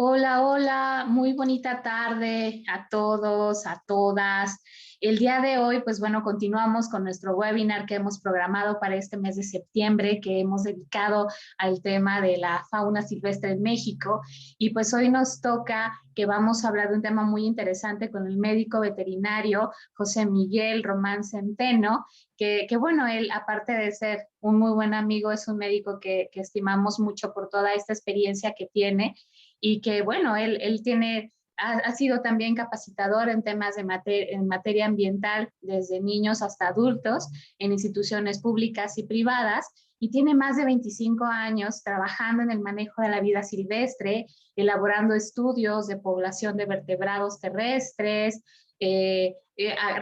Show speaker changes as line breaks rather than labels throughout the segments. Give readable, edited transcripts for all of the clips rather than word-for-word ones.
Hola, hola, muy bonita tarde a todos, a todas. El día de hoy, pues bueno, continuamos con nuestro webinar que hemos programado para este mes de septiembre, que hemos dedicado al tema de la fauna silvestre en México. Y pues hoy nos toca que vamos a hablar de un tema muy interesante con el médico veterinario José Miguel Román Centeno, que bueno, él aparte de ser un muy buen amigo, es un médico que estimamos mucho por toda esta experiencia que tiene y que, bueno, él tiene, ha sido también capacitador en temas de en materia ambiental desde niños hasta adultos en instituciones públicas y privadas y tiene más de 25 años trabajando en el manejo de la vida silvestre, elaborando estudios de población de vertebrados terrestres.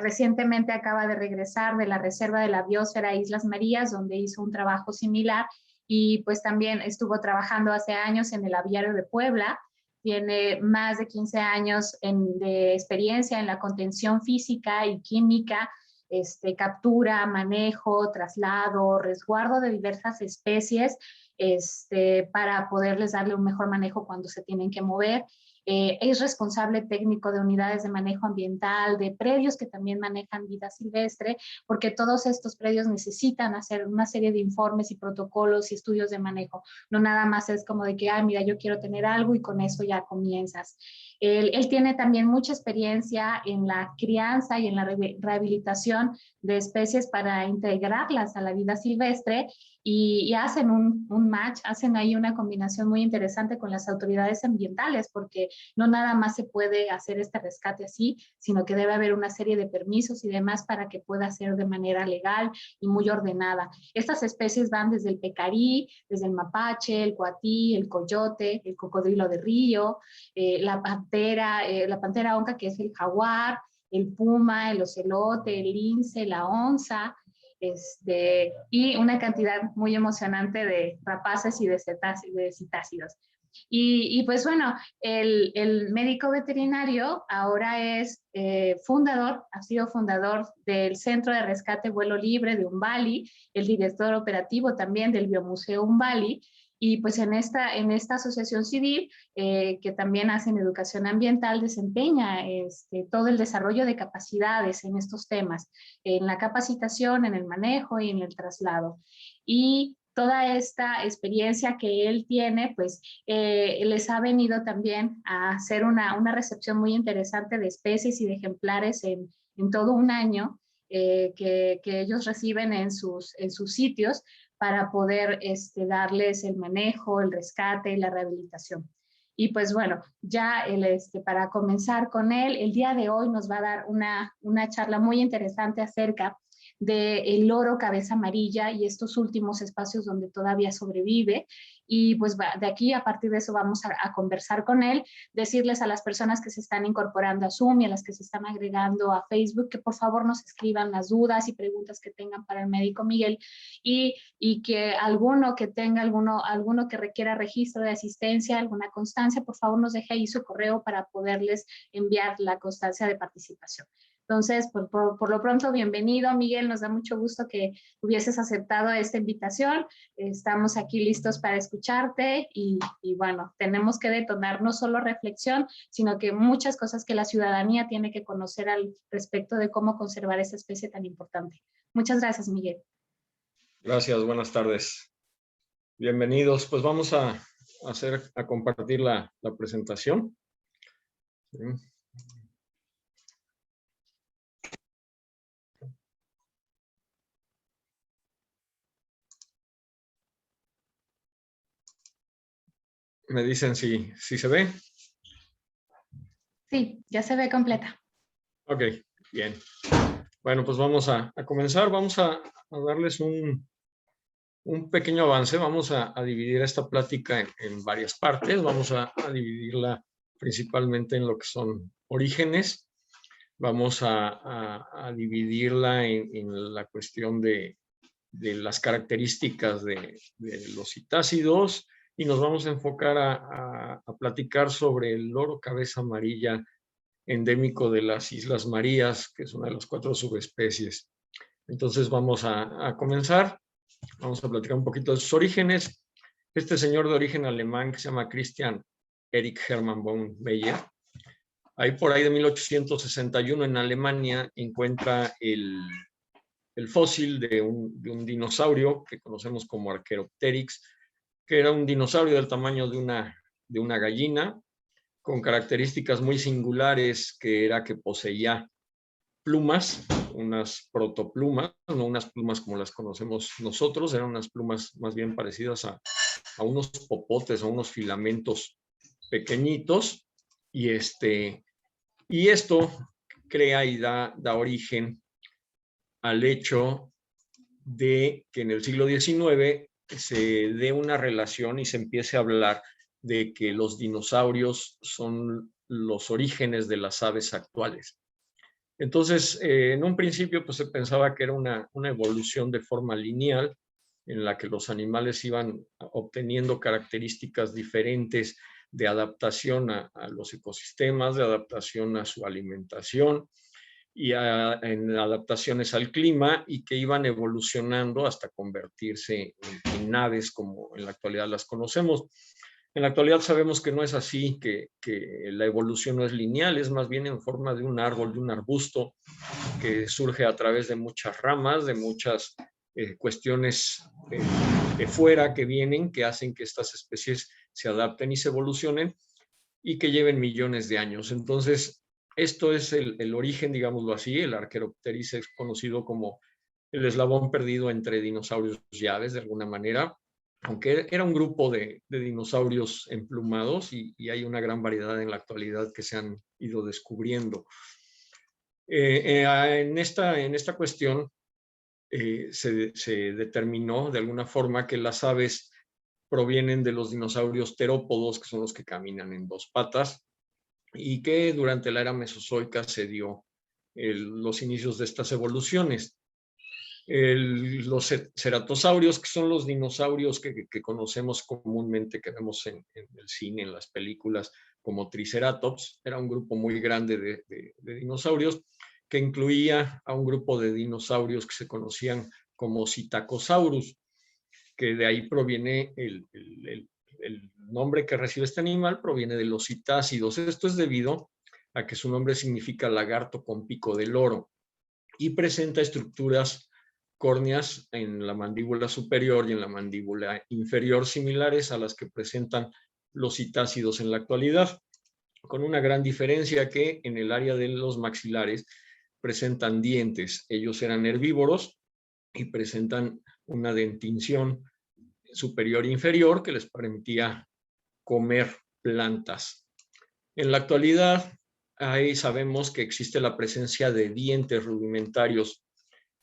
Recientemente acaba de regresar de la Reserva de la Biosfera Islas Marías, donde hizo un trabajo similar y pues también estuvo trabajando hace años en el aviario de Puebla. Tiene más de 15 años de experiencia en la contención física y química, captura, manejo, traslado, resguardo de diversas especies, para poderles darle un mejor manejo cuando se tienen que mover. Es responsable técnico de unidades de manejo ambiental, de predios que también manejan vida silvestre, porque todos estos predios necesitan hacer una serie de informes y protocolos y estudios de manejo. No nada más es como de que, ah, mira, yo quiero tener algo y con eso ya comienzas. Él tiene también mucha experiencia en la crianza y en la rehabilitación de especies para integrarlas a la vida silvestre y hacen un match, hacen ahí una combinación muy interesante con las autoridades ambientales, porque no nada más se puede hacer este rescate así, sino que debe haber una serie de permisos y demás para que pueda ser de manera legal y muy ordenada. Estas especies van desde el pecarí, desde el mapache, el coatí, el coyote, el cocodrilo de río, la pantera onca, que es el jaguar, el puma, el ocelote, el lince, la onza, y una cantidad muy emocionante de rapaces y de citácidos. Y pues bueno, el médico veterinario ahora es fundador, ha sido fundador del Centro de Rescate Vuelo Libre de Umbali, el director operativo también del Biomuseo Umbali, y pues en esta asociación civil, que también hacen educación ambiental, desempeña todo el desarrollo de capacidades en estos temas, en la capacitación, en el manejo y en el traslado. Y toda esta experiencia que él tiene, pues les ha venido también a hacer una recepción muy interesante de especies y de ejemplares en todo un año, que ellos reciben en sus sitios para poder darles el manejo, el rescate y la rehabilitación. Y pues bueno, ya para comenzar con él, el día de hoy nos va a dar una charla muy interesante acerca del loro cabeza amarilla y estos últimos espacios donde todavía sobrevive. Y pues de aquí, a partir de eso, vamos a conversar con él, decirles a las personas que se están incorporando a Zoom y a las que se están agregando a Facebook que por favor nos escriban las dudas y preguntas que tengan para el médico Miguel y que alguno que tenga, alguno que requiera registro de asistencia, alguna constancia, por favor nos deje ahí su correo para poderles enviar la constancia de participación. Entonces, por lo pronto, bienvenido, Miguel. Nos da mucho gusto que hubieses aceptado esta invitación. Estamos aquí listos para escucharte y bueno, tenemos que detonar no solo reflexión, sino que muchas cosas que la ciudadanía tiene que conocer al respecto de cómo conservar esta especie tan importante. Muchas gracias, Miguel.
Gracias, buenas tardes. Bienvenidos. Pues vamos a compartir la presentación. Sí. Me dicen si se ve.
Sí, ya se ve completa.
Ok, bien. Bueno, pues vamos a comenzar. Vamos a darles un pequeño avance. Vamos a dividir esta plática en varias partes. Vamos a dividirla principalmente en lo que son orígenes. Vamos a dividirla en la cuestión de las características de los citácidos y nos vamos a enfocar a platicar sobre el loro cabeza amarilla endémico de las Islas Marías, que es una de las 4 subespecies. Entonces vamos a comenzar, vamos a platicar un poquito de sus orígenes. Este señor de origen alemán que se llama Christian Erich Hermann von Meyer. Ahí por ahí de 1861 en Alemania encuentra el fósil de un dinosaurio que conocemos como Archaeopteryx, que era un dinosaurio del tamaño de una gallina, con características muy singulares, que era que poseía plumas, unas protoplumas, no unas plumas como las conocemos nosotros, eran unas plumas más bien parecidas a unos popotes, a unos filamentos pequeñitos, y esto crea y da origen al hecho de que en el siglo XIX se dé una relación y se empiece a hablar de que los dinosaurios son los orígenes de las aves actuales. Entonces, en un principio pues, se pensaba que era una evolución de forma lineal, en la que los animales iban obteniendo características diferentes de adaptación a los ecosistemas, de adaptación a su alimentación y en adaptaciones al clima, y que iban evolucionando hasta convertirse en aves como en la actualidad las conocemos. En la actualidad sabemos que no es así, que la evolución no es lineal, es más bien en forma de un árbol, de un arbusto, que surge a través de muchas ramas, de muchas cuestiones de fuera que vienen, que hacen que estas especies se adapten y se evolucionen, y que lleven millones de años. Entonces, esto es el origen, digámoslo así. El Archaeopteryx es conocido como el eslabón perdido entre dinosaurios y aves, de alguna manera, aunque era un grupo de dinosaurios emplumados, y hay una gran variedad en la actualidad que se han ido descubriendo. En esta cuestión se determinó de alguna forma que las aves provienen de los dinosaurios terópodos, que son los que caminan en dos patas, y que durante la era mesozoica se dio los inicios de estas evoluciones. Los ceratosaurios, que son los dinosaurios que conocemos comúnmente, que vemos en el cine, en las películas, como Triceratops, era un grupo muy grande de dinosaurios, que incluía a un grupo de dinosaurios que se conocían como Psittacosaurus, que de ahí proviene el nombre que recibe este animal, proviene de los citácidos. Esto es debido a que su nombre significa lagarto con pico de loro, y presenta estructuras córneas en la mandíbula superior y en la mandíbula inferior similares a las que presentan los citácidos en la actualidad, con una gran diferencia, que en el área de los maxilares presentan dientes. Ellos eran herbívoros y presentan una dentición superior e inferior que les permitía comer plantas. En la actualidad, ahí sabemos que existe la presencia de dientes rudimentarios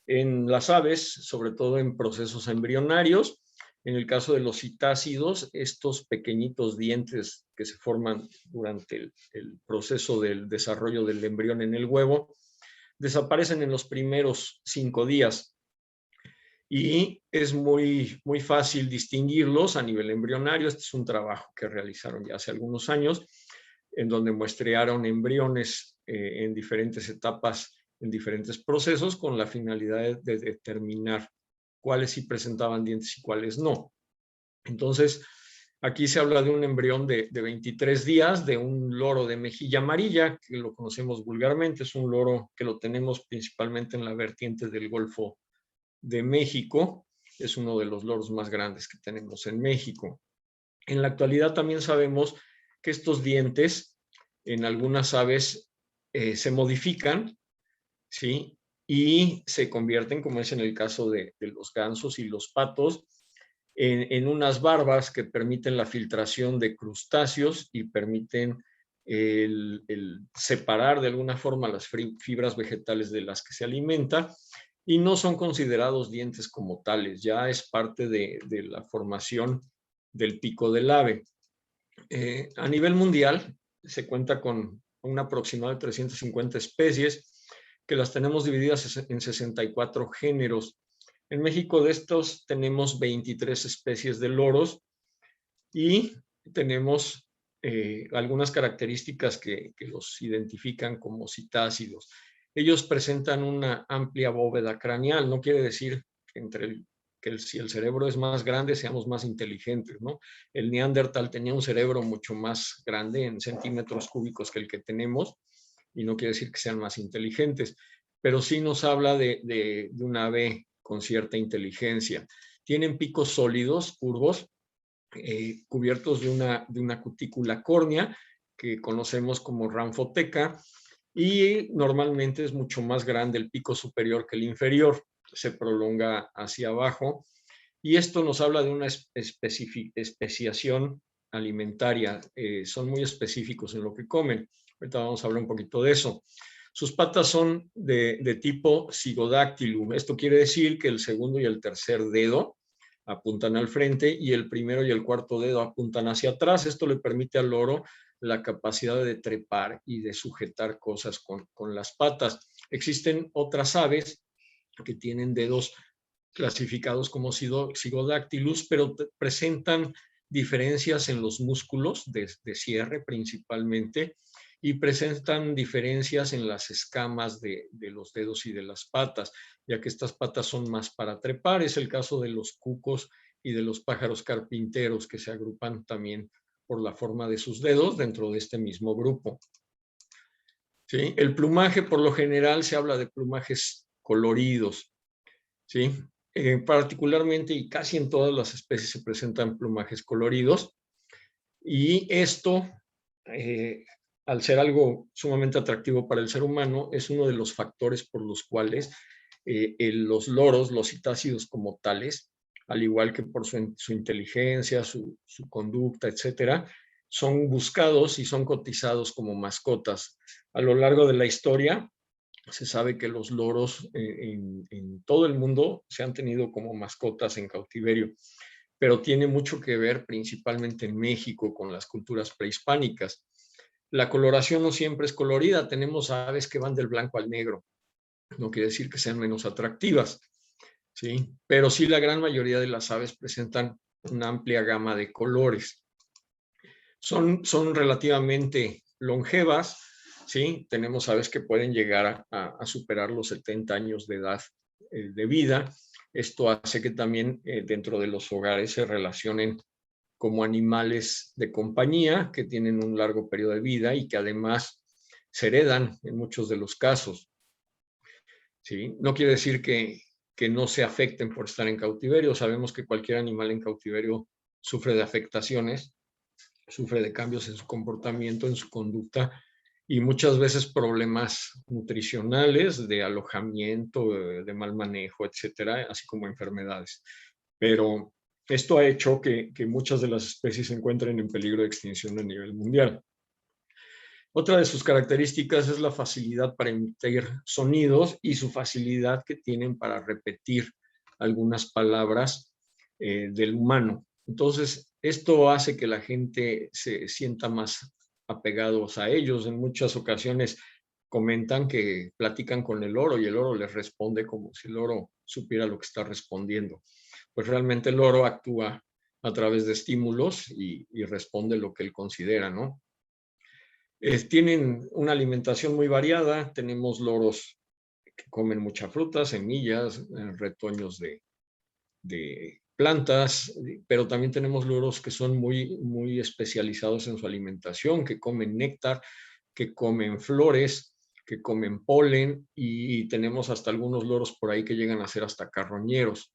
en las aves, sobre todo en procesos embrionarios. En el caso de los citácidos, estos pequeñitos dientes que se forman durante el proceso del desarrollo del embrión en el huevo desaparecen en los primeros 5 días, y es muy fácil distinguirlos a nivel embrionario. Este es un trabajo que realizaron ya hace algunos años, en donde muestrearon embriones en diferentes etapas, en diferentes procesos, con la finalidad de determinar cuáles sí presentaban dientes y cuáles no. Entonces, aquí se habla de un embrión de 23 días, de un loro de mejilla amarilla, que lo conocemos vulgarmente. Es un loro que lo tenemos principalmente en la vertiente del Golfo de México. Es uno de los loros más grandes que tenemos en México. En la actualidad también sabemos que estos dientes en algunas aves se modifican, ¿sí? Y se convierten, como es en el caso de los gansos y los patos, en unas barbas que permiten la filtración de crustáceos y permiten el separar de alguna forma las fibras vegetales de las que se alimenta, y no son considerados dientes como tales. Ya es parte de la formación del pico del ave. A nivel mundial se cuenta con un aproximado de 350 especies, que las tenemos divididas en 64 géneros. En México de estos tenemos 23 especies de loros, y tenemos algunas características que los identifican como citácidos. Ellos presentan una amplia bóveda craneal. No quiere decir que que si el cerebro es más grande, seamos más inteligentes, ¿no? El Neandertal tenía un cerebro mucho más grande en centímetros cúbicos que el que tenemos, y no quiere decir que sean más inteligentes, pero sí nos habla de un ave con cierta inteligencia. Tienen picos sólidos, curvos, cubiertos de una cutícula córnea, que conocemos como ranfoteca, y normalmente es mucho más grande el pico superior que el inferior, se prolonga hacia abajo, y esto nos habla de una especiación alimentaria. Son muy específicos en lo que comen. Ahorita vamos a hablar un poquito de eso. Sus patas son de tipo Zygodactylum. Esto quiere decir que el segundo y el tercer dedo apuntan al frente y el primero y el cuarto dedo apuntan hacia atrás. Esto le permite al loro la capacidad de trepar y de sujetar cosas con las patas. Existen otras aves que tienen dedos clasificados como Zygodactylus, pero presentan diferencias en los músculos de cierre principalmente, y presentan diferencias en las escamas de los dedos y de las patas, ya que estas patas son más para trepar. Es el caso de los cucos y de los pájaros carpinteros, que se agrupan también por la forma de sus dedos dentro de este mismo grupo. ¿Sí? El plumaje, por lo general, se habla de plumajes coloridos. ¿Sí? Particularmente y casi en todas las especies se presentan plumajes coloridos, y esto, al ser algo sumamente atractivo para el ser humano, es uno de los factores por los cuales los loros, los citácidos como tales, al igual que por su inteligencia, su conducta, etcétera, son buscados y son cotizados como mascotas. A lo largo de la historia, se sabe que los loros en todo el mundo se han tenido como mascotas en cautiverio, pero tiene mucho que ver principalmente en México con las culturas prehispánicas. La coloración no siempre es colorida. Tenemos aves que van del blanco al negro. No quiere decir que sean menos atractivas, ¿sí? Pero sí, la gran mayoría de las aves presentan una amplia gama de colores. Son relativamente longevas, ¿sí? Tenemos aves que pueden llegar a superar los 70 años de edad de vida. Esto hace que también dentro de los hogares se relacionen como animales de compañía que tienen un largo periodo de vida y que además se heredan en muchos de los casos, ¿sí? No quiere decir que no se afecten por estar en cautiverio. Sabemos que cualquier animal en cautiverio sufre de afectaciones, sufre de cambios en su comportamiento, en su conducta, y muchas veces problemas nutricionales, de alojamiento, de mal manejo, etcétera, así como enfermedades. Pero esto ha hecho que muchas de las especies se encuentren en peligro de extinción a nivel mundial. Otra de sus características es la facilidad para emitir sonidos y su facilidad que tienen para repetir algunas palabras del humano. Entonces, esto hace que la gente se sienta más apegados a ellos. En muchas ocasiones comentan que platican con el loro y el loro les responde como si el loro supiera lo que está respondiendo. Pues realmente el loro actúa a través de estímulos y responde lo que él considera, ¿no? Tienen una alimentación muy variada. Tenemos loros que comen mucha fruta, semillas, retoños de plantas, pero también tenemos loros que son muy especializados en su alimentación, que comen néctar, que comen flores, que comen polen, y tenemos hasta algunos loros por ahí que llegan a ser hasta carroñeros.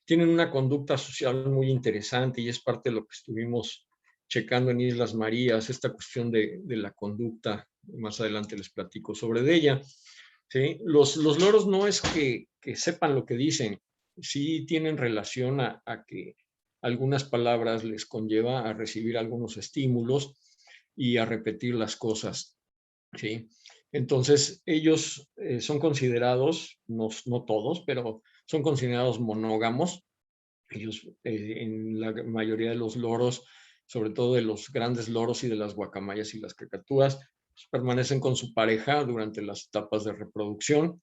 Tienen una conducta social muy interesante y es parte de lo que estuvimos checando en Islas Marías, esta cuestión de la conducta. Más adelante les platico sobre ella. ¿Sí? Los loros no es que sepan lo que dicen, sí tienen relación a que algunas palabras les conlleva a recibir algunos estímulos y a repetir las cosas, ¿sí? Entonces, ellos son considerados, no todos, pero son considerados monógamos. Ellos, en la mayoría de los loros, sobre todo de los grandes loros y de las guacamayas y las cacatúas, pues, permanecen con su pareja durante las etapas de reproducción.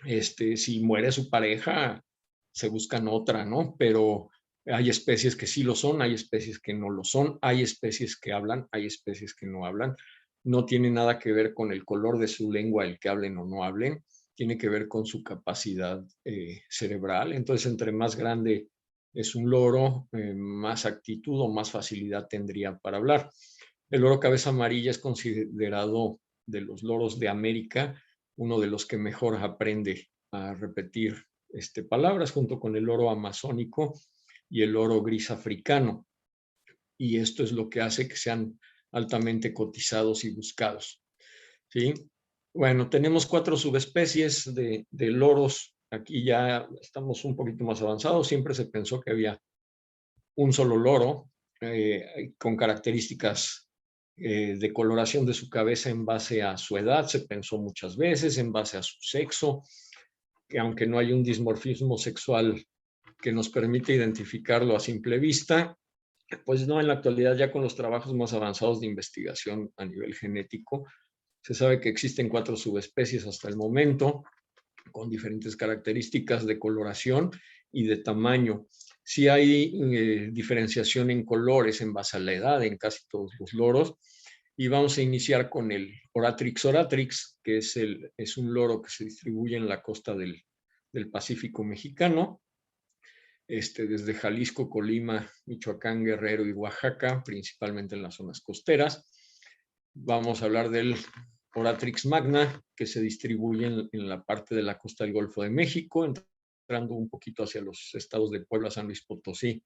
Si muere su pareja, se buscan otra, ¿no? Pero hay especies que sí lo son, hay especies que no lo son, hay especies que hablan, hay especies que no hablan. No tiene nada que ver con el color de su lengua el que hablen o no hablen. tiene que ver con su capacidad cerebral. Entonces, entre más grande es un loro, más actitud o más facilidad tendría para hablar. El loro cabeza amarilla es considerado de los loros de América uno de los que mejor aprende a repetir palabras, junto con el loro amazónico y el loro gris africano. Y esto es lo que hace que sean altamente cotizados y buscados, ¿sí? Bueno, tenemos 4 subespecies de loros. Aquí ya estamos un poquito más avanzados. Siempre se pensó que había un solo loro con características de coloración de su cabeza en base a su edad. Se pensó muchas veces en base a su sexo, que aunque no hay un dimorfismo sexual que nos permite identificarlo a simple vista, pues no, en la actualidad ya con los trabajos más avanzados de investigación a nivel genético, se sabe que existen 4 subespecies hasta el momento, con diferentes características de coloración y de tamaño. Sí hay diferenciación en colores en base a la edad en casi todos los loros. Y vamos a iniciar con el Oratrix oratrix, que es un loro que se distribuye en la costa del Pacífico mexicano, desde Jalisco, Colima, Michoacán, Guerrero y Oaxaca, principalmente en las zonas costeras. Vamos a hablar del Oratrix magna, que se distribuye en la parte de la costa del Golfo de México, entrando un poquito hacia los estados de Puebla, San Luis Potosí,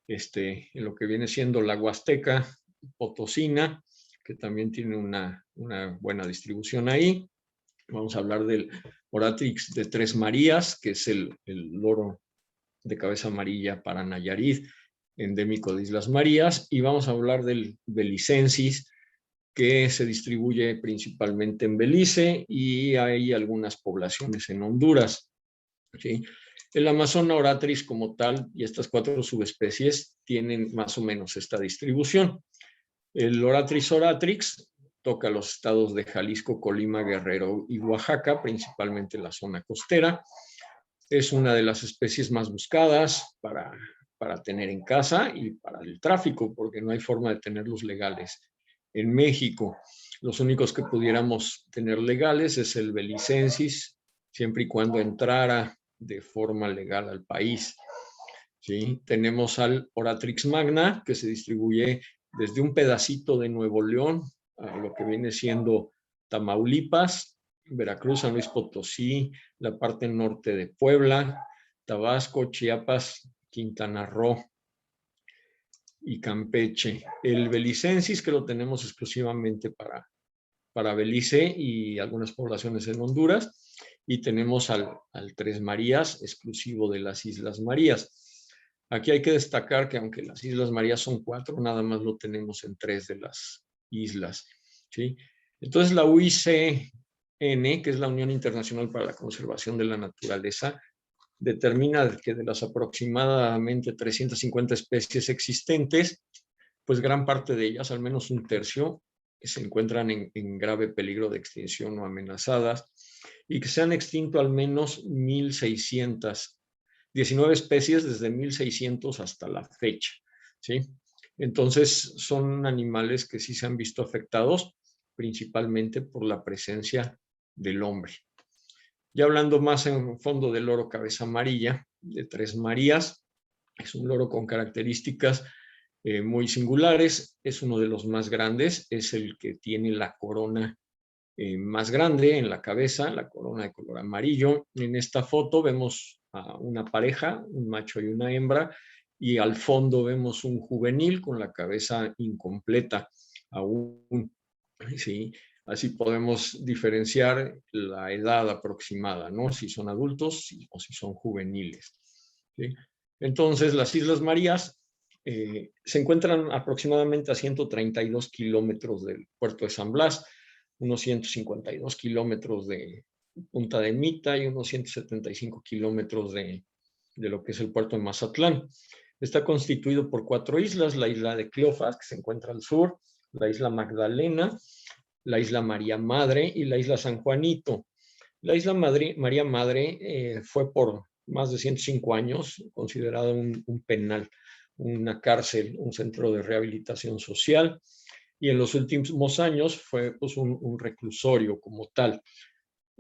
en lo que viene siendo la Huasteca Potosina, que también tiene una buena distribución ahí. Vamos a hablar del Oratrix de Tres Marías, que es el loro de cabeza amarilla para Nayarit, endémico de Islas Marías, y vamos a hablar del Belicensis, que se distribuye principalmente en Belice y hay algunas poblaciones en Honduras, ¿sí? El Amazona oratrix como tal y estas 4 subespecies tienen más o menos esta distribución. El Oratrix oratrix toca los estados de Jalisco, Colima, Guerrero y Oaxaca, principalmente la zona costera. Es una de las especies más buscadas para tener en casa y para el tráfico, porque no hay forma de tenerlos legales en México. Los únicos que pudiéramos tener legales es el Belicensis, siempre y cuando entrara de forma legal al país, ¿sí? Tenemos al Oratrix magna, que se distribuye desde un pedacito de Nuevo León a lo que viene siendo Tamaulipas, Veracruz, San Luis Potosí, la parte norte de Puebla, Tabasco, Chiapas, Quintana Roo y Campeche. El Belicensis, que lo tenemos exclusivamente para Belice y algunas poblaciones en Honduras, y tenemos al Tres Marías, exclusivo de las Islas Marías. Aquí hay que destacar que aunque las Islas Marías son 4, nada más lo tenemos en 3 de las islas, ¿sí? Entonces la UICN, que es la Unión Internacional para la Conservación de la Naturaleza, determina que de las aproximadamente 350 especies existentes, pues gran parte de ellas, al menos un tercio, que se encuentran en grave peligro de extinción o amenazadas, y que se han extinto al menos 1,619 especies desde 1600 hasta la fecha, ¿sí? Entonces son animales que sí se han visto afectados principalmente por la presencia del hombre. Ya hablando más en fondo del loro cabeza amarilla, de Tres Marías, es un loro con características muy singulares, es uno de los más grandes, es el que tiene la corona más grande en la cabeza, la corona de color amarillo. En esta foto vemos a una pareja, un macho y una hembra, y al fondo vemos un juvenil con la cabeza incompleta aún, ¿sí? Así podemos diferenciar la edad aproximada, ¿no? Si son adultos o si son juveniles, ¿sí? Entonces, las Islas Marías se encuentran aproximadamente a 132 kilómetros del puerto de San Blas, unos 152 kilómetros de Punta de Mita y unos 175 kilómetros de lo que es el puerto de Mazatlán. Está constituido por 4 islas, la isla de Cleofas, que se encuentra al sur, la isla Magdalena, la isla María Madre y la isla San Juanito. La isla María Madre fue por más de 105 años considerada un penal, una cárcel, un centro de rehabilitación social, y en los últimos años fue pues, un reclusorio como tal.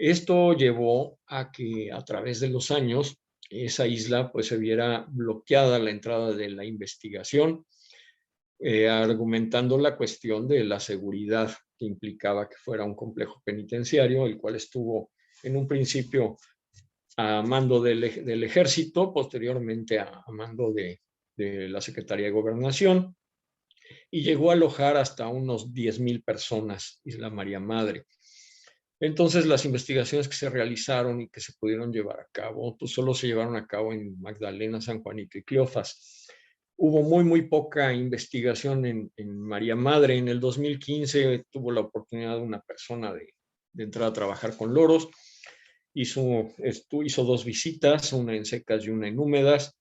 Esto llevó a que a través de los años esa isla pues se viera bloqueada la entrada de la investigación, argumentando la cuestión de la seguridad que implicaba que fuera un complejo penitenciario, el cual estuvo en un principio a mando del ejército, posteriormente a mando de la Secretaría de Gobernación, y llegó a alojar hasta unos 10,000 personas, Isla María Madre. Entonces, las investigaciones que se realizaron y que se pudieron llevar a cabo, pues solo se llevaron a cabo en Magdalena, San Juanito y Cleofas. Hubo muy poca investigación en María Madre. En el 2015 tuvo la oportunidad una persona de entrar a trabajar con loros. Hizo 2 visitas, una en secas y una en húmedas,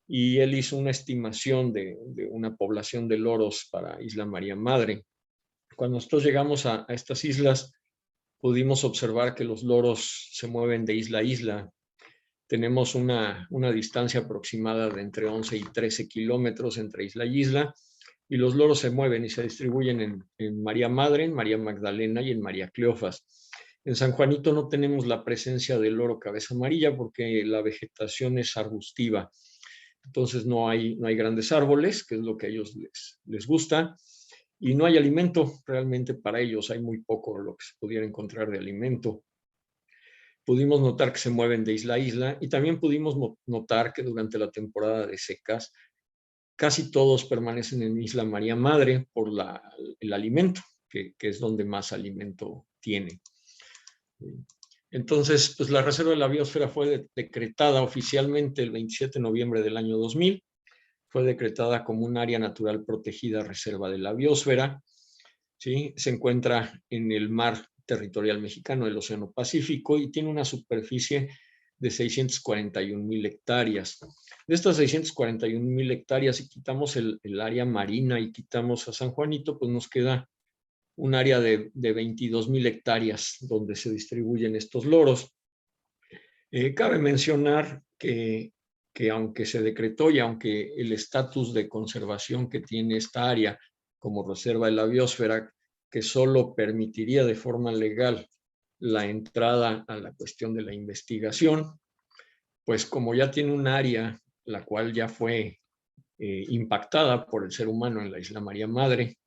y él hizo una estimación de una población de loros para Isla María Madre. Cuando nosotros llegamos a estas islas, pudimos observar que los loros se mueven de isla a isla. Tenemos una distancia aproximada de entre 11 y 13 kilómetros entre isla y isla, y los loros se mueven y se distribuyen en María Madre, en María Magdalena y en María Cleofas. En San Juanito no tenemos la presencia del loro cabeza amarilla porque la vegetación es arbustiva. Entonces no hay grandes árboles, que es lo que a ellos les gusta, y no hay alimento realmente para ellos. Hay muy poco lo que se pudiera encontrar de alimento. Pudimos notar que se mueven de isla a isla, y también pudimos notar que durante la temporada de secas casi todos permanecen en Isla María Madre por el alimento, que es donde más alimento tiene. Entonces, pues la Reserva de la Biosfera fue decretada oficialmente el 27 de noviembre del año 2000. Fue decretada como un área natural protegida, Reserva de la Biosfera. ¿Sí? Se encuentra en el mar territorial mexicano, el Océano Pacífico, y tiene una superficie de 641,000 hectáreas. De estas 641,000 hectáreas, si quitamos el área marina y quitamos a San Juanito, pues nos queda un área de 22,000 hectáreas donde se distribuyen estos loros. Cabe mencionar que aunque se decretó y aunque el estatus de conservación que tiene esta área como reserva de la biosfera, que solo permitiría de forma legal la entrada a la cuestión de la investigación, pues como ya tiene un área la cual ya fue impactada por el ser humano en la Isla María Madre,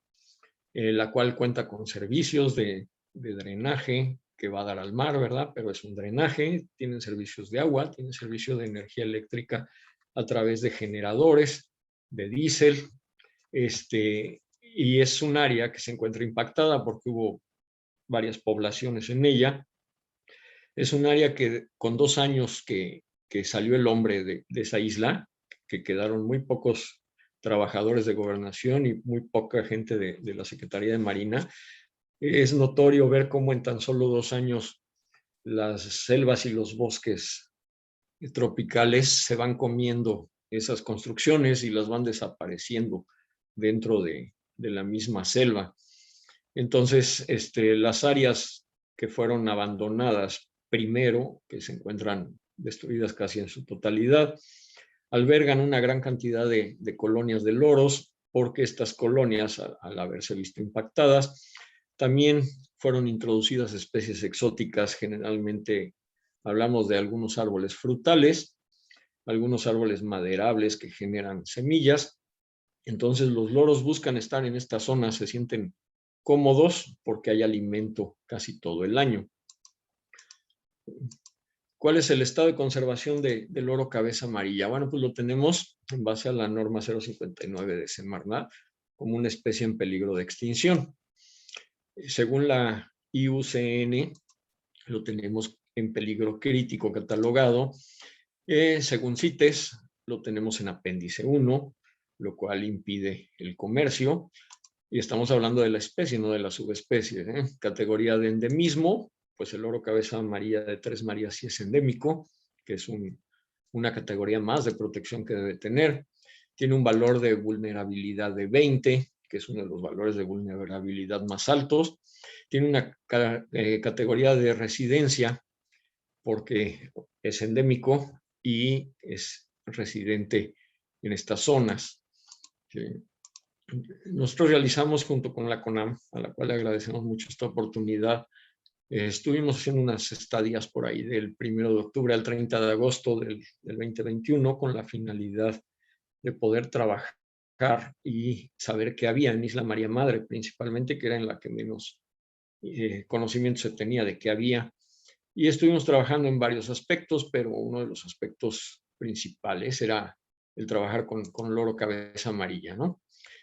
la cual cuenta con servicios de drenaje que va a dar al mar, ¿verdad? Pero es un drenaje, tienen servicios de agua, tienen servicio de energía eléctrica a través de generadores, de diésel, y es un área que se encuentra impactada porque hubo varias poblaciones en ella. Es un área que con 2 años que salió el hombre de esa isla, que quedaron muy pocos trabajadores de gobernación y muy poca gente de la Secretaría de Marina, es notorio ver cómo en tan solo 2 años las selvas y los bosques tropicales se van comiendo esas construcciones y las van desapareciendo dentro de la misma selva. Entonces, las áreas que fueron abandonadas primero, que se encuentran destruidas casi en su totalidad, albergan una gran cantidad de colonias de loros, porque estas colonias, al haberse visto impactadas, también fueron introducidas especies exóticas. Generalmente hablamos de algunos árboles frutales, algunos árboles maderables que generan semillas. Entonces los loros buscan estar en esta zona, se sienten cómodos porque hay alimento casi todo el año. ¿Cuál es el estado de conservación del loro cabeza amarilla? Bueno, pues lo tenemos en base a la norma 059 de Semarnat como una especie en peligro de extinción. Según la IUCN, lo tenemos en peligro crítico catalogado. Según CITES, lo tenemos en apéndice 1, lo cual impide el comercio. Y estamos hablando de la especie, no de la subespecie. Categoría de endemismo, pues el loro cabeza amarilla de Tres Marías sí es endémico, que es una categoría más de protección que debe tener. Tiene un valor de vulnerabilidad de 20, que es uno de los valores de vulnerabilidad más altos. Tiene una categoría de residencia porque es endémico y es residente en estas zonas. ¿Sí? Nosotros realizamos junto con la CONAM, a la cual le agradecemos mucho esta oportunidad, Estuvimos haciendo unas estadías por ahí del 1 de octubre al 30 de agosto del 2021 con la finalidad de poder trabajar y saber qué había en Isla María Madre, principalmente, que era en la que menos conocimiento se tenía de qué había. Y estuvimos trabajando en varios aspectos, pero uno de los aspectos principales era el trabajar con loro cabeza amarilla, ¿no?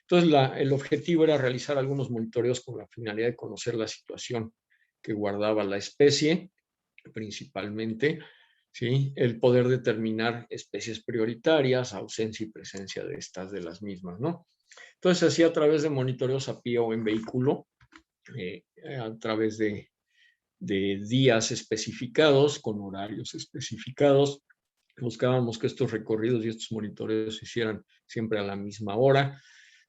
Entonces, el objetivo era realizar algunos monitoreos con la finalidad de conocer la situación que guardaba la especie, principalmente, ¿sí? El poder determinar especies prioritarias, ausencia y presencia de estas, de las mismas, ¿no? Entonces, se hacía a través de monitoreos a pie o en vehículo, a través de días especificados, con horarios especificados. Buscábamos que estos recorridos y estos monitoreos se hicieran siempre a la misma hora,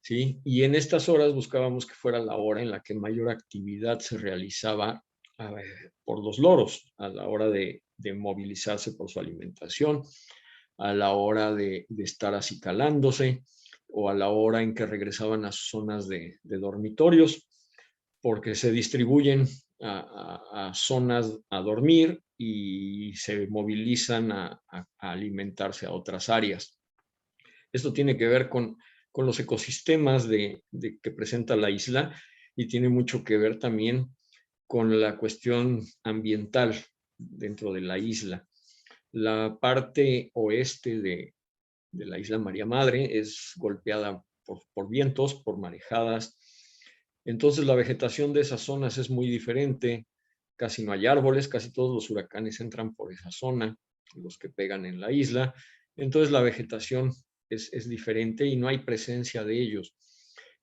¿sí? Y en estas horas buscábamos que fuera la hora en la que mayor actividad se realizaba por los loros, a la hora de movilizarse por su alimentación, a la hora de estar acicalándose o a la hora en que regresaban a sus zonas de dormitorios, porque se distribuyen a zonas a dormir y se movilizan a alimentarse a otras áreas. Esto tiene que ver con los ecosistemas que presenta la isla y tiene mucho que ver también con la cuestión ambiental dentro de la isla. La parte oeste de la isla María Madre es golpeada por vientos, por marejadas. Entonces la vegetación de esas zonas es muy diferente. Casi no hay árboles, casi todos los huracanes entran por esa zona, los que pegan en la isla. Entonces la vegetación es diferente y no hay presencia de ellos.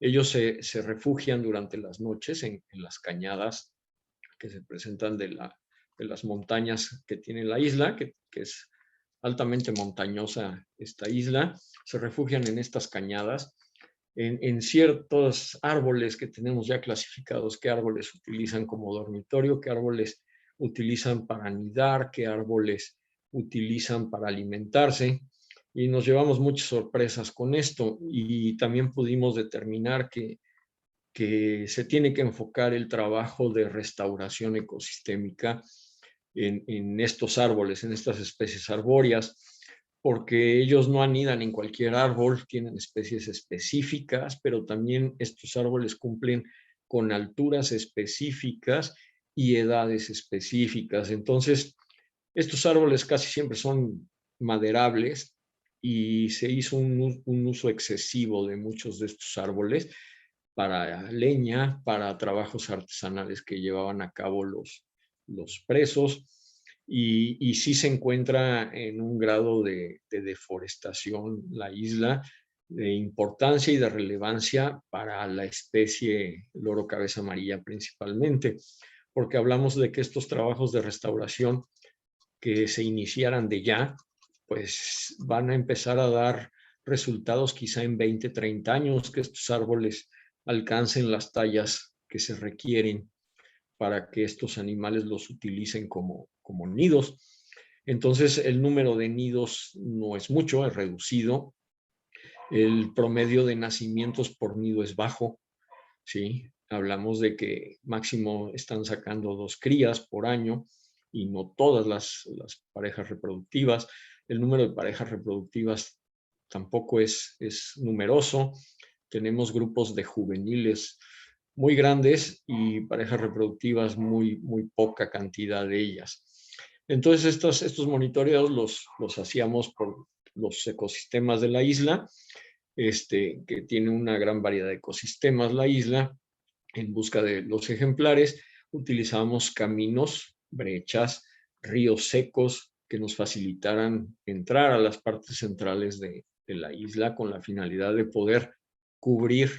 Ellos se refugian durante las noches en las cañadas que se presentan de las montañas que tiene la isla, que es altamente montañosa esta isla. Se refugian en estas cañadas, en ciertos árboles que tenemos ya clasificados, qué árboles utilizan como dormitorio, qué árboles utilizan para anidar, qué árboles utilizan para alimentarse. Y nos llevamos muchas sorpresas con esto y también pudimos determinar que se tiene que enfocar el trabajo de restauración ecosistémica en estos árboles, en estas especies arbóreas, porque ellos no anidan en cualquier árbol, tienen especies específicas, pero también estos árboles cumplen con alturas específicas y edades específicas. Entonces, estos árboles casi siempre son maderables y se hizo un uso excesivo de muchos de estos árboles para leña, para trabajos artesanales que llevaban a cabo los presos, y sí se encuentra en un grado de deforestación la isla, de importancia y de relevancia para la especie loro cabeza amarilla principalmente, porque hablamos de que estos trabajos de restauración que se iniciaran de ya, pues van a empezar a dar resultados quizá en 20, 30 años, que estos árboles alcancen las tallas que se requieren para que estos animales los utilicen como nidos. Entonces el número de nidos no es mucho, es reducido. El promedio de nacimientos por nido es bajo, ¿sí? Hablamos de que máximo están sacando 2 crías por año y no todas las parejas reproductivas. El número de parejas reproductivas tampoco es numeroso. Tenemos grupos de juveniles muy grandes y parejas reproductivas muy poca cantidad de ellas. Entonces estos monitoreos los hacíamos por los ecosistemas de la isla, que tiene una gran variedad de ecosistemas la isla. En busca de los ejemplares utilizamos caminos, brechas, ríos secos que nos facilitaran entrar a las partes centrales de la isla con la finalidad de poder cubrir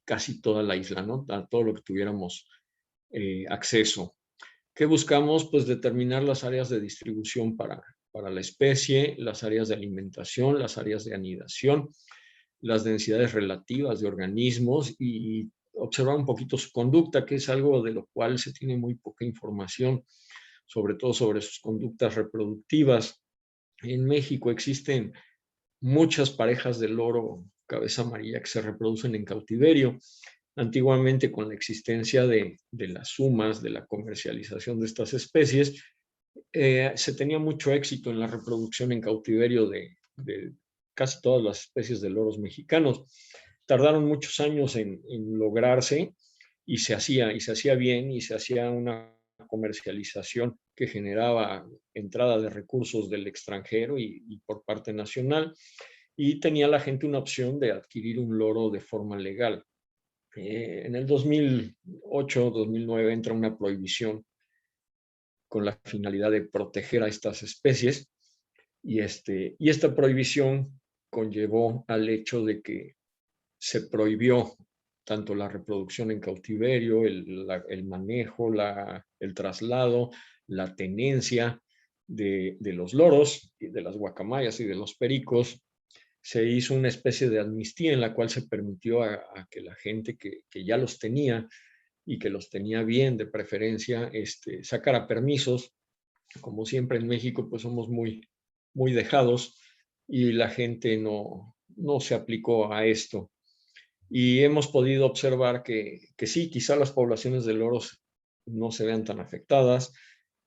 casi toda la isla, ¿no? A todo lo que tuviéramos acceso. ¿Qué buscamos? Pues determinar las áreas de distribución para la especie, las áreas de alimentación, las áreas de anidación, las densidades relativas de organismos y observar un poquito su conducta, que es algo de lo cual se tiene muy poca información, sobre todo sobre sus conductas reproductivas. En México existen muchas parejas de loro cabeza amarilla que se reproducen en cautiverio Antiguamente, con la existencia de las sumas, de la comercialización de estas especies, se tenía mucho éxito en la reproducción en cautiverio de casi todas las especies de loros mexicanos. Tardaron muchos años en lograrse y se hacía bien, y se hacía una comercialización que generaba entrada de recursos del extranjero y por parte nacional, y tenía la gente una opción de adquirir un loro de forma legal. En el 2008, 2009 entra una prohibición con la finalidad de proteger a estas especies, y esta prohibición conllevó al hecho de que se prohibió tanto la reproducción en cautiverio, el manejo, el traslado, la tenencia de los loros, de las guacamayas y de los pericos. Se hizo una especie de amnistía en la cual se permitió a que la gente que ya los tenía, y que los tenía bien de preferencia, sacara permisos. Como siempre en México, pues somos muy dejados, y la gente no se aplicó a esto. Y hemos podido observar que sí, quizá las poblaciones de loros no se vean tan afectadas,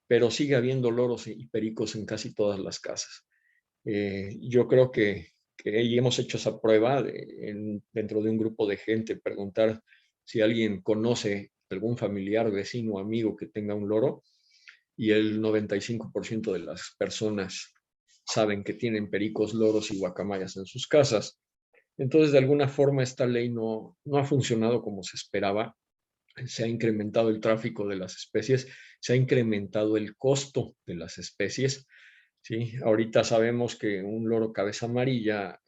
pero sigue habiendo loros y pericos en casi todas las casas. Yo creo que y hemos hecho esa prueba dentro de un grupo de gente, preguntar si alguien conoce algún familiar, vecino, amigo que tenga un loro, y el 95% de las personas saben que tienen pericos, loros y guacamayas en sus casas. Entonces, de alguna forma, esta ley no ha funcionado como se esperaba. Se ha incrementado el tráfico de las especies, se ha incrementado el costo de las especies, ¿sí? Ahorita sabemos que un loro cabeza amarilla,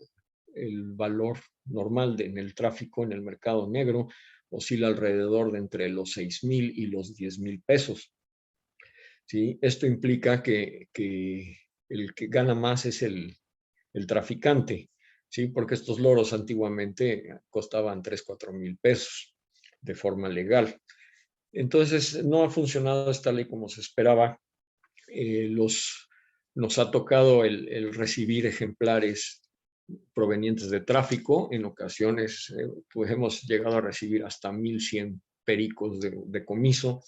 el valor normal en el tráfico, en el mercado negro, oscila alrededor de entre los 6,000 y los 10,000 pesos. ¿Sí? Esto implica que el que gana más es el traficante, ¿sí? Porque estos loros antiguamente costaban 3,000, 4,000 pesos de forma legal. Entonces, no ha funcionado esta ley como se esperaba. Nos ha tocado el recibir ejemplares provenientes de tráfico. En ocasiones, pues hemos llegado a recibir hasta 1,100 pericos de decomiso.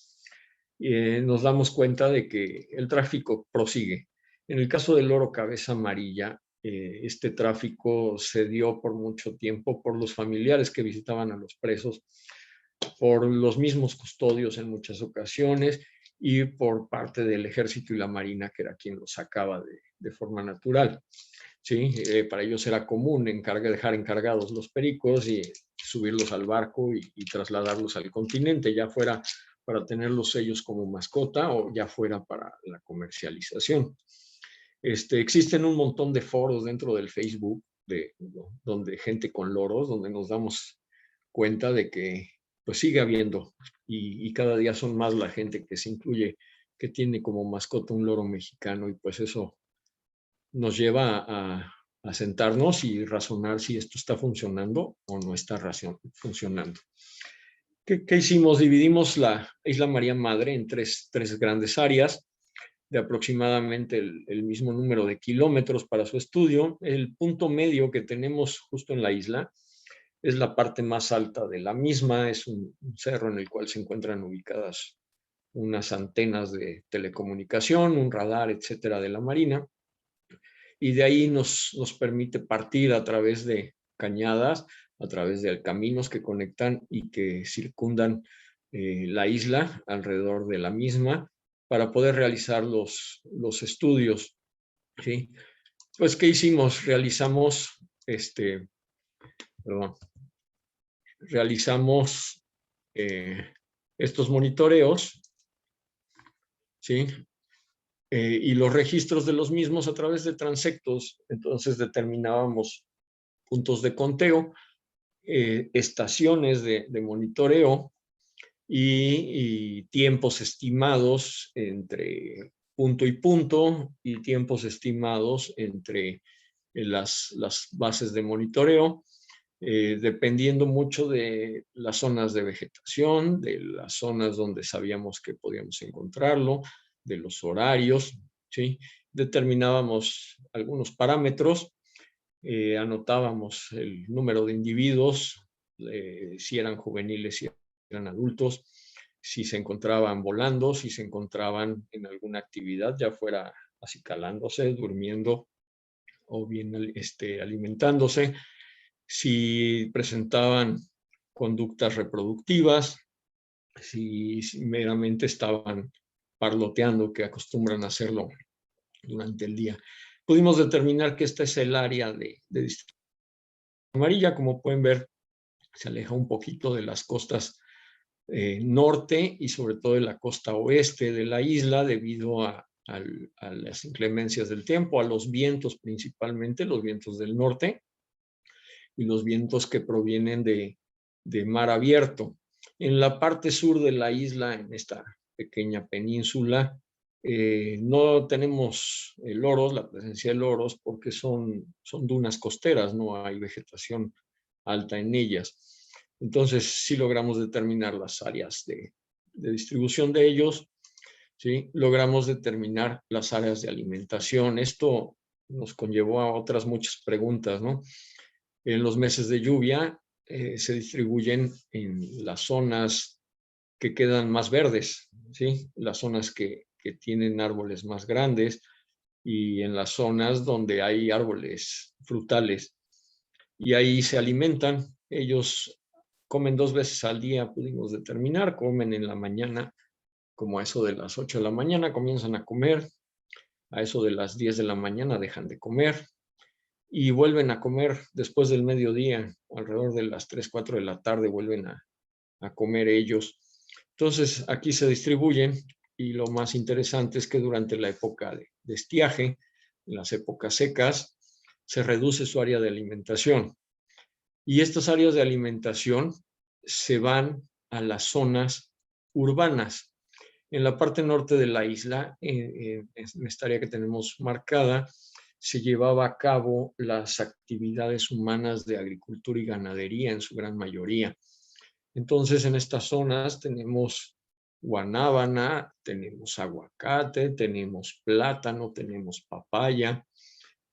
Nos damos cuenta de que el tráfico prosigue. En el caso del loro cabeza amarilla, este tráfico se dio por mucho tiempo por los familiares que visitaban a los presos, por los mismos custodios en muchas ocasiones, y por parte del ejército y la marina, que era quien los sacaba de forma natural. ¿Sí? Para ellos era común dejar encargados los pericos y subirlos al barco y trasladarlos al continente, ya fuera para tenerlos ellos como mascota o ya fuera para la comercialización. Existen un montón de foros dentro del Facebook donde gente con loros, donde nos damos cuenta de que pues sigue habiendo, y cada día son más la gente que se incluye, que tiene como mascota un loro mexicano, y pues eso nos lleva a sentarnos y razonar si esto está funcionando o no está funcionando. ¿Qué hicimos? Dividimos la Isla María Madre en tres grandes áreas de aproximadamente el mismo número de kilómetros para su estudio. El punto medio que tenemos justo en la isla es la parte más alta de la misma. Es un cerro en el cual se encuentran ubicadas unas antenas de telecomunicación, un radar, etcétera, de la Marina. Y de ahí nos permite partir a través de cañadas, a través de caminos que conectan y que circundan la isla alrededor de la misma, para poder realizar los estudios, ¿sí? Pues, ¿qué hicimos? Realizamos estos monitoreos, ¿sí? Y los registros de los mismos a través de transectos. Entonces determinábamos puntos de conteo, estaciones de monitoreo y tiempos estimados entre punto y punto, y tiempos estimados entre las bases de monitoreo, dependiendo mucho de las zonas de vegetación, de las zonas donde sabíamos que podíamos encontrarlo, de los horarios, ¿sí? Determinábamos algunos parámetros, anotábamos el número de individuos, si eran juveniles, si eran adultos, si se encontraban volando, si se encontraban en alguna actividad, ya fuera acicalándose, durmiendo o bien alimentándose, si presentaban conductas reproductivas, si meramente estaban parloteando, que acostumbran a hacerlo durante el día. Pudimos determinar que esta es el área de distribución amarilla. Como pueden ver, se aleja un poquito de las costas norte y sobre todo de la costa oeste de la isla debido a las inclemencias del tiempo, a los vientos principalmente, los vientos del norte y los vientos que provienen de mar abierto. En la parte sur de la isla, en esta pequeña península, no tenemos loros, la presencia de loros, porque son dunas costeras, no hay vegetación alta en ellas. Entonces, sí logramos determinar las áreas de distribución de ellos, ¿sí? Logramos determinar las áreas de alimentación. Esto nos conllevó a otras muchas preguntas, ¿no? En los meses de lluvia se distribuyen en las zonas que quedan más verdes, ¿sí? Las zonas que tienen árboles más grandes y en las zonas donde hay árboles frutales. Y ahí se alimentan. Ellos comen 2 veces al día, pudimos determinar. Comen en la mañana, como a eso de las 8 de la mañana, comienzan a comer. A eso de las 10 de la mañana dejan de comer. Y vuelven a comer después del mediodía, alrededor de las 3, 4 de la tarde vuelven a comer ellos. Entonces, aquí se distribuyen y lo más interesante es que durante la época de estiaje, en las épocas secas, se reduce su área de alimentación. Y estas áreas de alimentación se van a las zonas urbanas. En la parte norte de la isla, en esta área que tenemos marcada, se llevaba a cabo las actividades humanas de agricultura y ganadería en su gran mayoría. Entonces, en estas zonas tenemos guanábana, tenemos aguacate, tenemos plátano, tenemos papaya,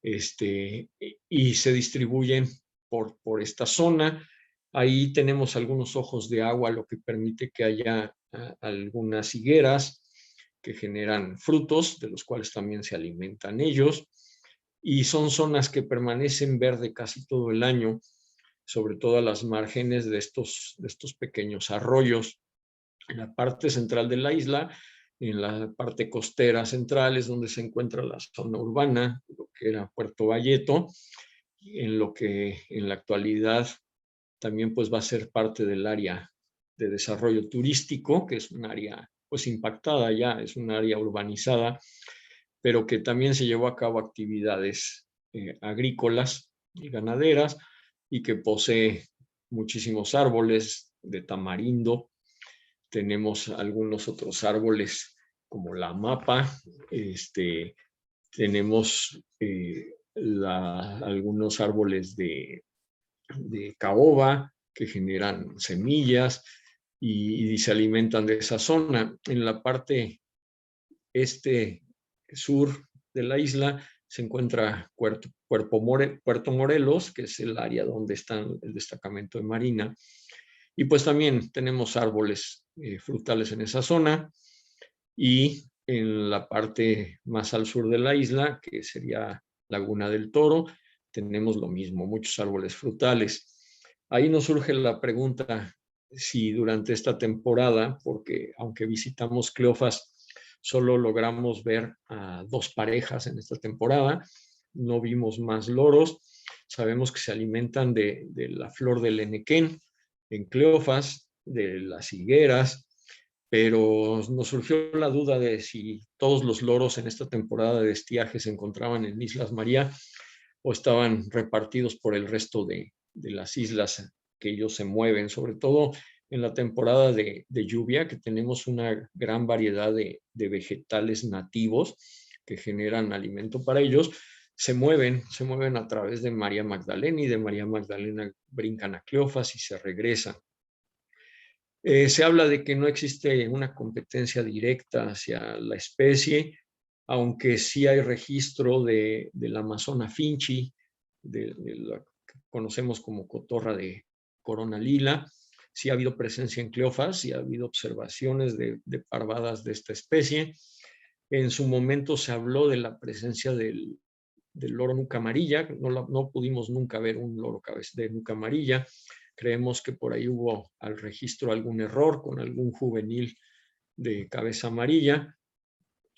y se distribuyen por esta zona. Ahí tenemos algunos ojos de agua, lo que permite que haya algunas higueras que generan frutos, de los cuales también se alimentan ellos. Y son zonas que permanecen verde casi todo el año, sobre todo a las márgenes de estos pequeños arroyos. En la parte central de la isla, en la parte costera central, es donde se encuentra la zona urbana, lo que era Puerto Valleto, en lo que en la actualidad también pues va a ser parte del área de desarrollo turístico, que es un área pues impactada ya, es un área urbanizada, pero que también se llevó a cabo actividades agrícolas y ganaderas y que posee muchísimos árboles de tamarindo. Tenemos algunos otros árboles como la mapa, tenemos algunos árboles de caoba que generan semillas y se alimentan de esa zona. En la parte sur de la isla se encuentra Puerto Morelos, que es el área donde está el destacamento de Marina. Y pues también tenemos árboles frutales en esa zona. Y en la parte más al sur de la isla, que sería Laguna del Toro, tenemos lo mismo, muchos árboles frutales. Ahí nos surge la pregunta si durante esta temporada, porque aunque visitamos Cleofas, solo logramos ver a 2 parejas en esta temporada, no vimos más loros. Sabemos que se alimentan de la flor del enequén en Cleofas, de las higueras, pero nos surgió la duda de si todos los loros en esta temporada de estiaje se encontraban en Islas María o estaban repartidos por el resto de las islas que ellos se mueven, sobre todo en la temporada de lluvia, que tenemos una gran variedad de vegetales nativos que generan alimento para ellos. Se mueven a través de María Magdalena, y de María Magdalena brincan a Cleofas y se regresan. Se habla de que no existe una competencia directa hacia la especie, aunque sí hay registro de la Amazona finchi, de lo que conocemos como cotorra de corona lila. Sí ha habido presencia en Cleofas, sí ha habido observaciones de parvadas de esta especie. En su momento se habló de la presencia del loro nuca amarilla. No pudimos nunca ver un loro de nuca amarilla. Creemos que por ahí hubo al registro algún error con algún juvenil de cabeza amarilla.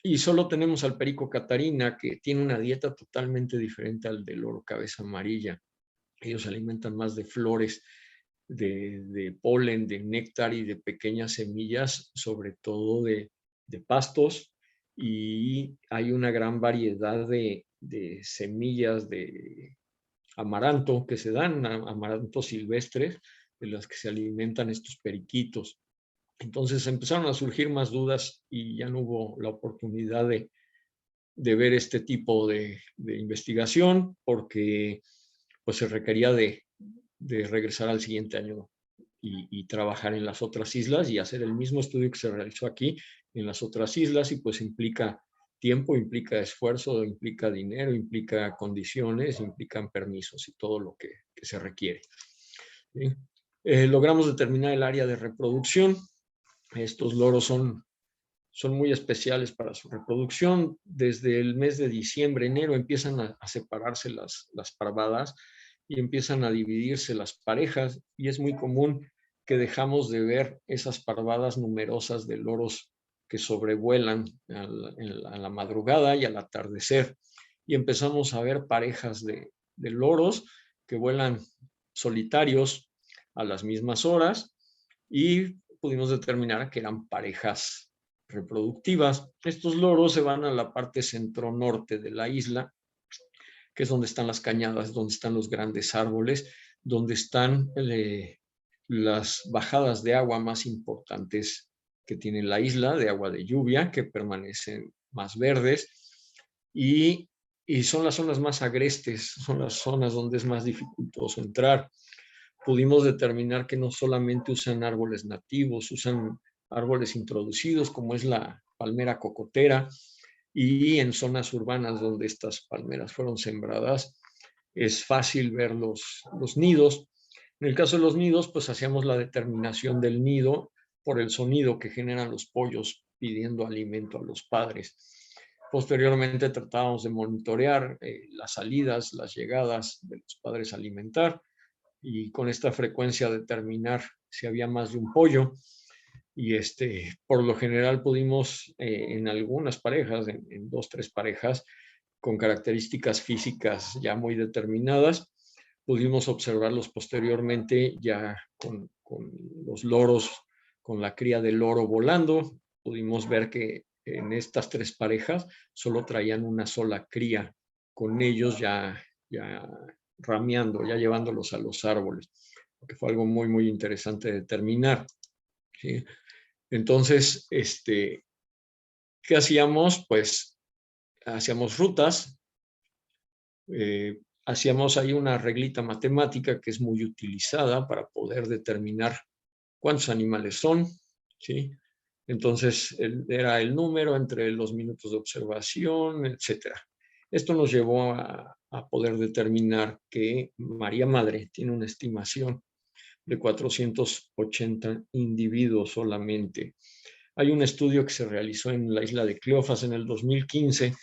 Y solo tenemos al perico catarina, que tiene una dieta totalmente diferente al del loro cabeza amarilla. Ellos se alimentan más de flores, de polen, de néctar y de pequeñas semillas, sobre todo de pastos. Y hay una gran variedad de semillas de amaranto que se dan, amarantos silvestres, de las que se alimentan estos periquitos. Entonces empezaron a surgir más dudas y ya no hubo la oportunidad de ver este tipo de investigación, porque pues se requería de regresar al siguiente año y trabajar en las otras islas y hacer el mismo estudio que se realizó aquí en las otras islas, y pues implica tiempo, implica esfuerzo, implica dinero, implica condiciones, implican permisos y todo lo que se requiere. ¿Sí? Logramos determinar el área de reproducción. Estos loros son muy especiales para su reproducción. Desde el mes de diciembre, enero, empiezan a separarse las parvadas y empiezan a dividirse las parejas, y es muy común que dejamos de ver esas parvadas numerosas de loros que sobrevuelan a la madrugada y al atardecer, y empezamos a ver parejas de loros que vuelan solitarios a las mismas horas, y pudimos determinar que eran parejas reproductivas. Estos loros se van a la parte centro-norte de la isla, que es donde están las cañadas, donde están los grandes árboles, donde están las bajadas de agua más importantes que tiene la isla, de agua de lluvia, que permanecen más verdes, y son las zonas más agrestes, son las zonas donde es más dificultoso entrar. Pudimos determinar que no solamente usan árboles nativos, usan árboles introducidos, como es la palmera cocotera, y en zonas urbanas donde estas palmeras fueron sembradas es fácil ver los nidos. En el caso de los nidos, pues hacíamos la determinación del nido por el sonido que generan los pollos pidiendo alimento a los padres. Posteriormente tratábamos de monitorear las salidas, las llegadas de los padres a alimentar, y con esta frecuencia determinar si había más de un pollo. Y por lo general pudimos en algunas parejas, en 2, 3 parejas con características físicas ya muy determinadas, pudimos observarlos posteriormente ya con los loros, con la cría del loro volando. Pudimos ver que en estas 3 parejas solo traían una sola cría, con ellos ya rameando, ya llevándolos a los árboles, que fue algo muy, muy interesante de determinar. ¿Sí? Entonces, ¿qué hacíamos? Pues hacíamos rutas, hacíamos ahí una reglita matemática que es muy utilizada para poder determinar cuántos animales son, ¿sí? Entonces, era el número entre los minutos de observación, etcétera. Esto nos llevó a poder determinar que María Madre tiene una estimación de 480 individuos solamente. Hay un estudio que se realizó en la isla de Cleofas en el 2015.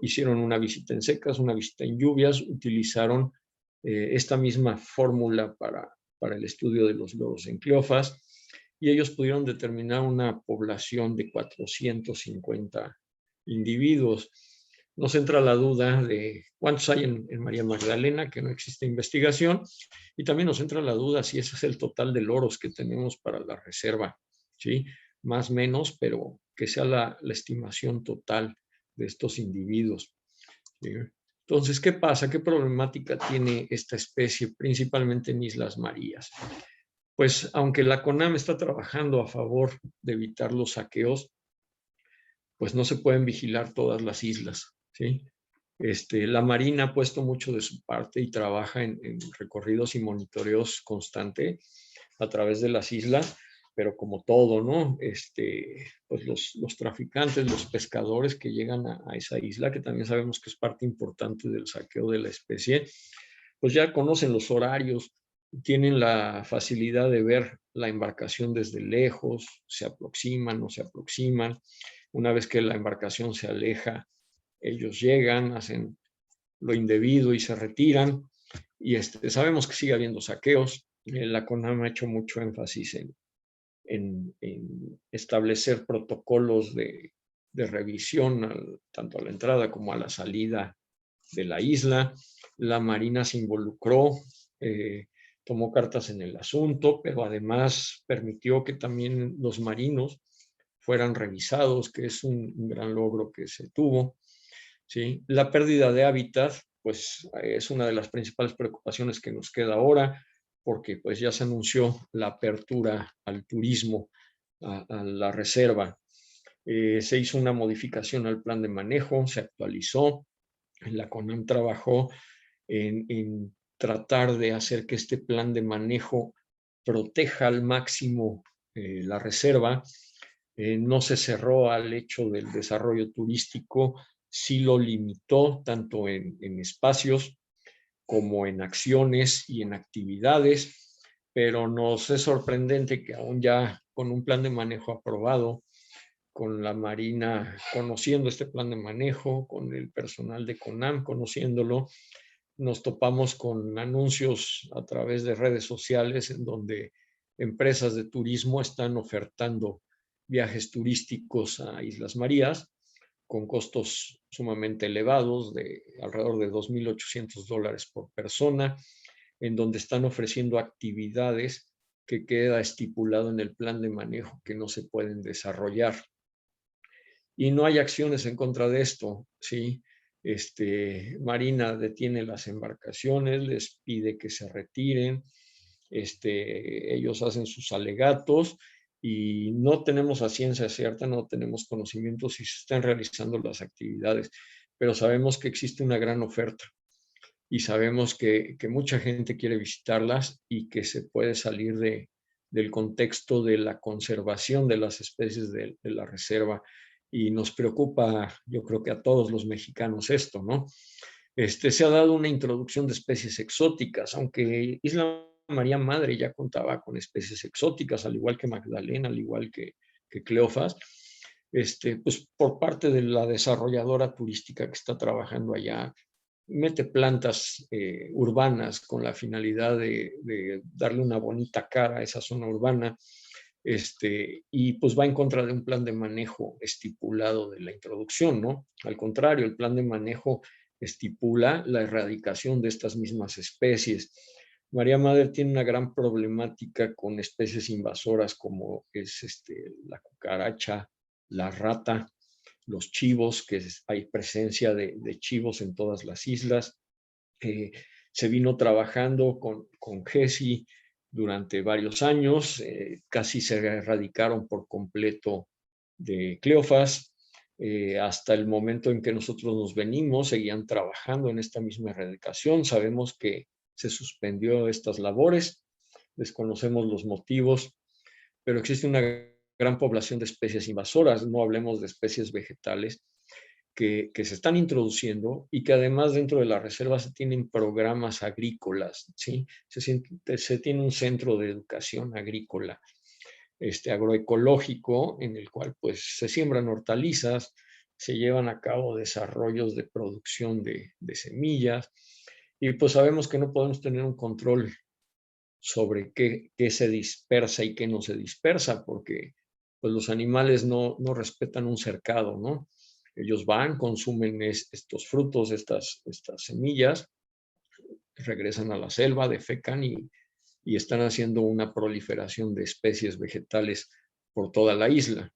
Hicieron una visita en secas, una visita en lluvias, utilizaron esta misma fórmula para el estudio de los loros en Cleofas, y ellos pudieron determinar una población de 450 individuos. Nos entra la duda de cuántos hay en María Magdalena, que no existe investigación, y también nos entra la duda si ese es el total de loros que tenemos para la reserva, ¿sí? Más o menos, pero que sea la estimación total de estos individuos. ¿Sí? Entonces, ¿qué pasa? ¿Qué problemática tiene esta especie, principalmente en Islas Marías? Pues, aunque la CONAM está trabajando a favor de evitar los saqueos, pues no se pueden vigilar todas las islas, ¿sí? La Marina ha puesto mucho de su parte y trabaja en recorridos y monitoreos constante a través de las islas, pero como todo, ¿no? Pues los traficantes, los pescadores que llegan a esa isla, que también sabemos que es parte importante del saqueo de la especie, pues ya conocen los horarios, tienen la facilidad de ver la embarcación desde lejos, se aproximan, no se aproximan. Una vez que la embarcación se aleja, ellos llegan, hacen lo indebido y se retiran. Y sabemos que sigue habiendo saqueos. La CONAM ha hecho mucho énfasis en establecer protocolos de revisión tanto a la entrada como a la salida de la isla. La Marina se involucró, tomó cartas en el asunto, pero además permitió que también los marinos fueran revisados, que es un gran logro que se tuvo. ¿Sí? La pérdida de hábitat, pues es una de las principales preocupaciones que nos queda ahora, porque pues ya se anunció la apertura al turismo, a la reserva. Se hizo una modificación al plan de manejo, se actualizó. La CONAM trabajó en tratar de hacer que este plan de manejo proteja al máximo la reserva. No se cerró al hecho del desarrollo turístico, sí lo limitó tanto en espacios como en acciones y en actividades, pero nos es sorprendente que aún ya con un plan de manejo aprobado, con la Marina conociendo este plan de manejo, con el personal de CONAM conociéndolo, nos topamos con anuncios a través de redes sociales en donde empresas de turismo están ofertando viajes turísticos a Islas Marías con costos sumamente elevados de alrededor de $2,800 por persona, en donde están ofreciendo actividades que queda estipulado en el plan de manejo que no se pueden desarrollar. Y no hay acciones en contra de esto, ¿sí? Marina detiene las embarcaciones, les pide que se retiren, ellos hacen sus alegatos y no tenemos a ciencia cierta, no tenemos conocimiento si se están realizando las actividades, pero sabemos que existe una gran oferta y sabemos que mucha gente quiere visitarlas y que se puede salir del contexto de la conservación de las especies de la reserva. Y nos preocupa, yo creo que a todos los mexicanos esto, ¿no? Se ha dado una introducción de especies exóticas, aunque Isla María Madre ya contaba con especies exóticas, al igual que Magdalena, al igual que Cleofas, pues por parte de la desarrolladora turística que está trabajando allá, mete plantas urbanas con la finalidad de darle una bonita cara a esa zona urbana, y pues va en contra de un plan de manejo estipulado de la introducción, ¿no? Al contrario, el plan de manejo estipula la erradicación de estas mismas especies. María Madre tiene una gran problemática con especies invasoras como es la cucaracha, la rata, los chivos, que hay presencia de chivos en todas las islas. Se vino trabajando con GESI durante varios años, casi se erradicaron por completo de Cleofas. Hasta el momento en que nosotros nos venimos, seguían trabajando en esta misma erradicación. Sabemos que se suspendió estas labores, desconocemos los motivos, pero existe una gran población de especies invasoras, no hablemos de especies vegetales, que se están introduciendo y que además dentro de la reserva se tienen programas agrícolas, ¿sí? Se tiene un centro de educación agrícola, agroecológico, en el cual pues se siembran hortalizas, se llevan a cabo desarrollos de producción de semillas y pues sabemos que no podemos tener un control sobre qué se dispersa y qué no se dispersa, porque pues los animales no respetan un cercado, ¿no? Ellos van, consumen estos frutos, estas semillas, regresan a la selva, defecan y están haciendo una proliferación de especies vegetales por toda la isla.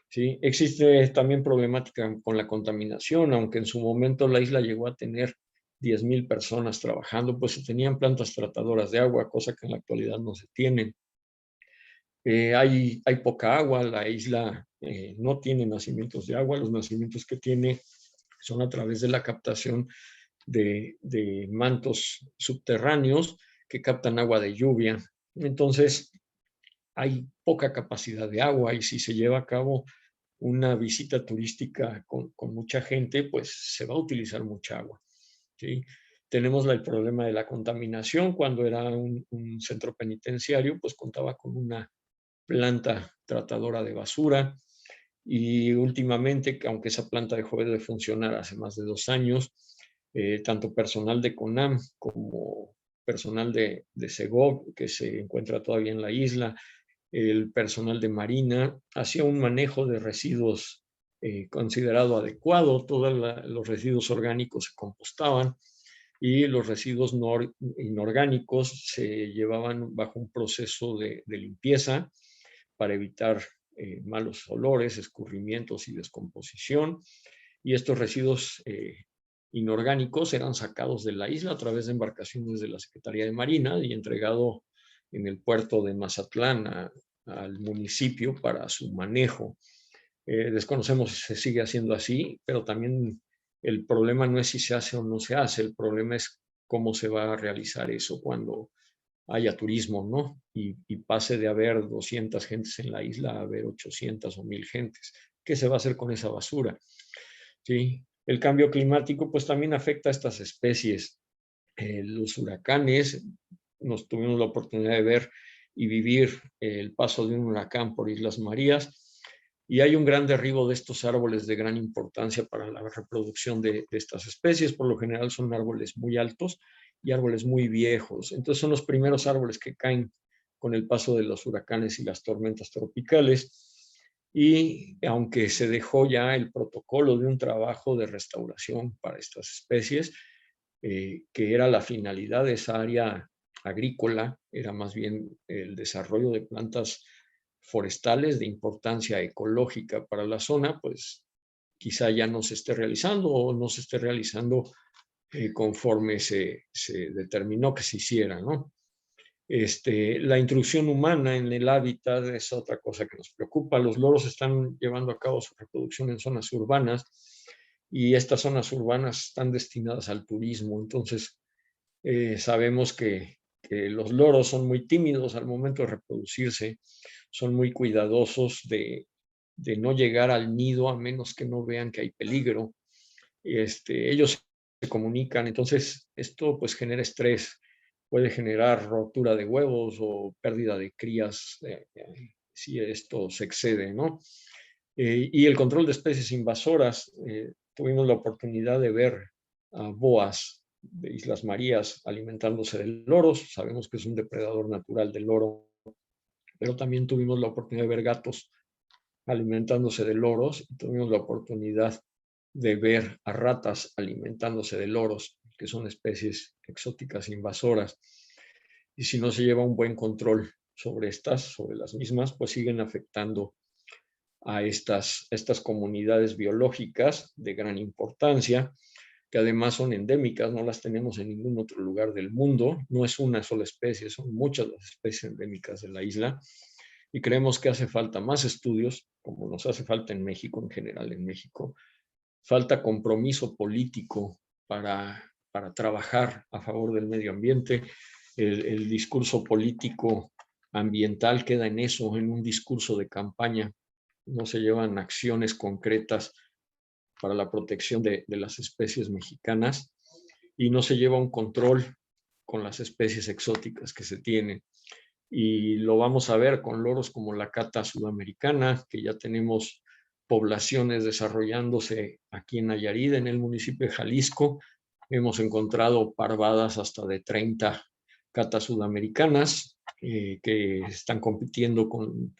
¿Sí? Existe también problemática con la contaminación, aunque en su momento la isla llegó a tener 10,000 personas trabajando, pues se tenían plantas tratadoras de agua, cosa que en la actualidad no se tienen. Hay poca agua, la isla no tiene nacimientos de agua, los nacimientos que tiene son a través de la captación de mantos subterráneos que captan agua de lluvia. Entonces, hay poca capacidad de agua y si se lleva a cabo una visita turística con mucha gente, pues se va a utilizar mucha agua, ¿sí? Tenemos el problema de la contaminación. Cuando era un centro penitenciario, pues contaba con una planta tratadora de basura, y últimamente, aunque esa planta dejó de funcionar hace más de 2 años, tanto personal de CONAM como personal de SEGOV, que se encuentra todavía en la isla, el personal de Marina, hacía un manejo de residuos considerado adecuado. Todos los residuos orgánicos se compostaban y los residuos inorgánicos se llevaban bajo un proceso de limpieza para evitar malos olores, escurrimientos y descomposición. Y estos residuos inorgánicos eran sacados de la isla a través de embarcaciones de la Secretaría de Marina y entregado en el puerto de Mazatlán al municipio para su manejo. Desconocemos si se sigue haciendo así, pero también el problema no es si se hace o no se hace, el problema es cómo se va a realizar eso cuando haya turismo, ¿no? Y pase de haber 200 gentes en la isla a haber 800 o 1000 gentes. ¿Qué se va a hacer con esa basura? ¿Sí? El cambio climático pues también afecta a estas especies. Los huracanes, nos tuvimos la oportunidad de ver y vivir el paso de un huracán por Islas Marías, y hay un gran derribo de estos árboles de gran importancia para la reproducción de estas especies. Por lo general son árboles muy altos y árboles muy viejos. Entonces son los primeros árboles que caen con el paso de los huracanes y las tormentas tropicales. Y aunque se dejó ya el protocolo de un trabajo de restauración para estas especies, que era la finalidad de esa área agrícola, era más bien el desarrollo de plantas forestales de importancia ecológica para la zona, pues quizá ya no se esté realizando o no se esté realizando conforme se determinó que se hiciera, ¿no? La intrusión humana en el hábitat es otra cosa que nos preocupa. Los loros están llevando a cabo su reproducción en zonas urbanas, y estas zonas urbanas están destinadas al turismo. Entonces, sabemos que los loros son muy tímidos al momento de reproducirse, son muy cuidadosos de no llegar al nido a menos que no vean que hay peligro. Ellos se comunican, entonces esto pues genera estrés, puede generar rotura de huevos o pérdida de crías si esto se excede, ¿no? Y el control de especies invasoras, tuvimos la oportunidad de ver a boas de Islas Marías alimentándose de loros. Sabemos que es un depredador natural del loro, pero también tuvimos la oportunidad de ver gatos alimentándose de loros, y tuvimos la oportunidad de ver a ratas alimentándose de loros, que son especies exóticas invasoras. Y si no se lleva un buen control sobre sobre las mismas, pues siguen afectando a estas comunidades biológicas de gran importancia, que además son endémicas, no las tenemos en ningún otro lugar del mundo, no es una sola especie, son muchas las especies endémicas de la isla, y creemos que hace falta más estudios, como nos hace falta en México, en general en México. Falta compromiso político para trabajar a favor del medio ambiente. El discurso político ambiental queda en eso, en un discurso de campaña. No se llevan acciones concretas para la protección de las especies mexicanas, y no se lleva un control con las especies exóticas que se tienen. Y lo vamos a ver con loros como la cata sudamericana, que ya tenemos poblaciones desarrollándose aquí en Nayarit, en el municipio de Jalisco. Hemos encontrado parvadas hasta de 30 catas sudamericanas que están compitiendo con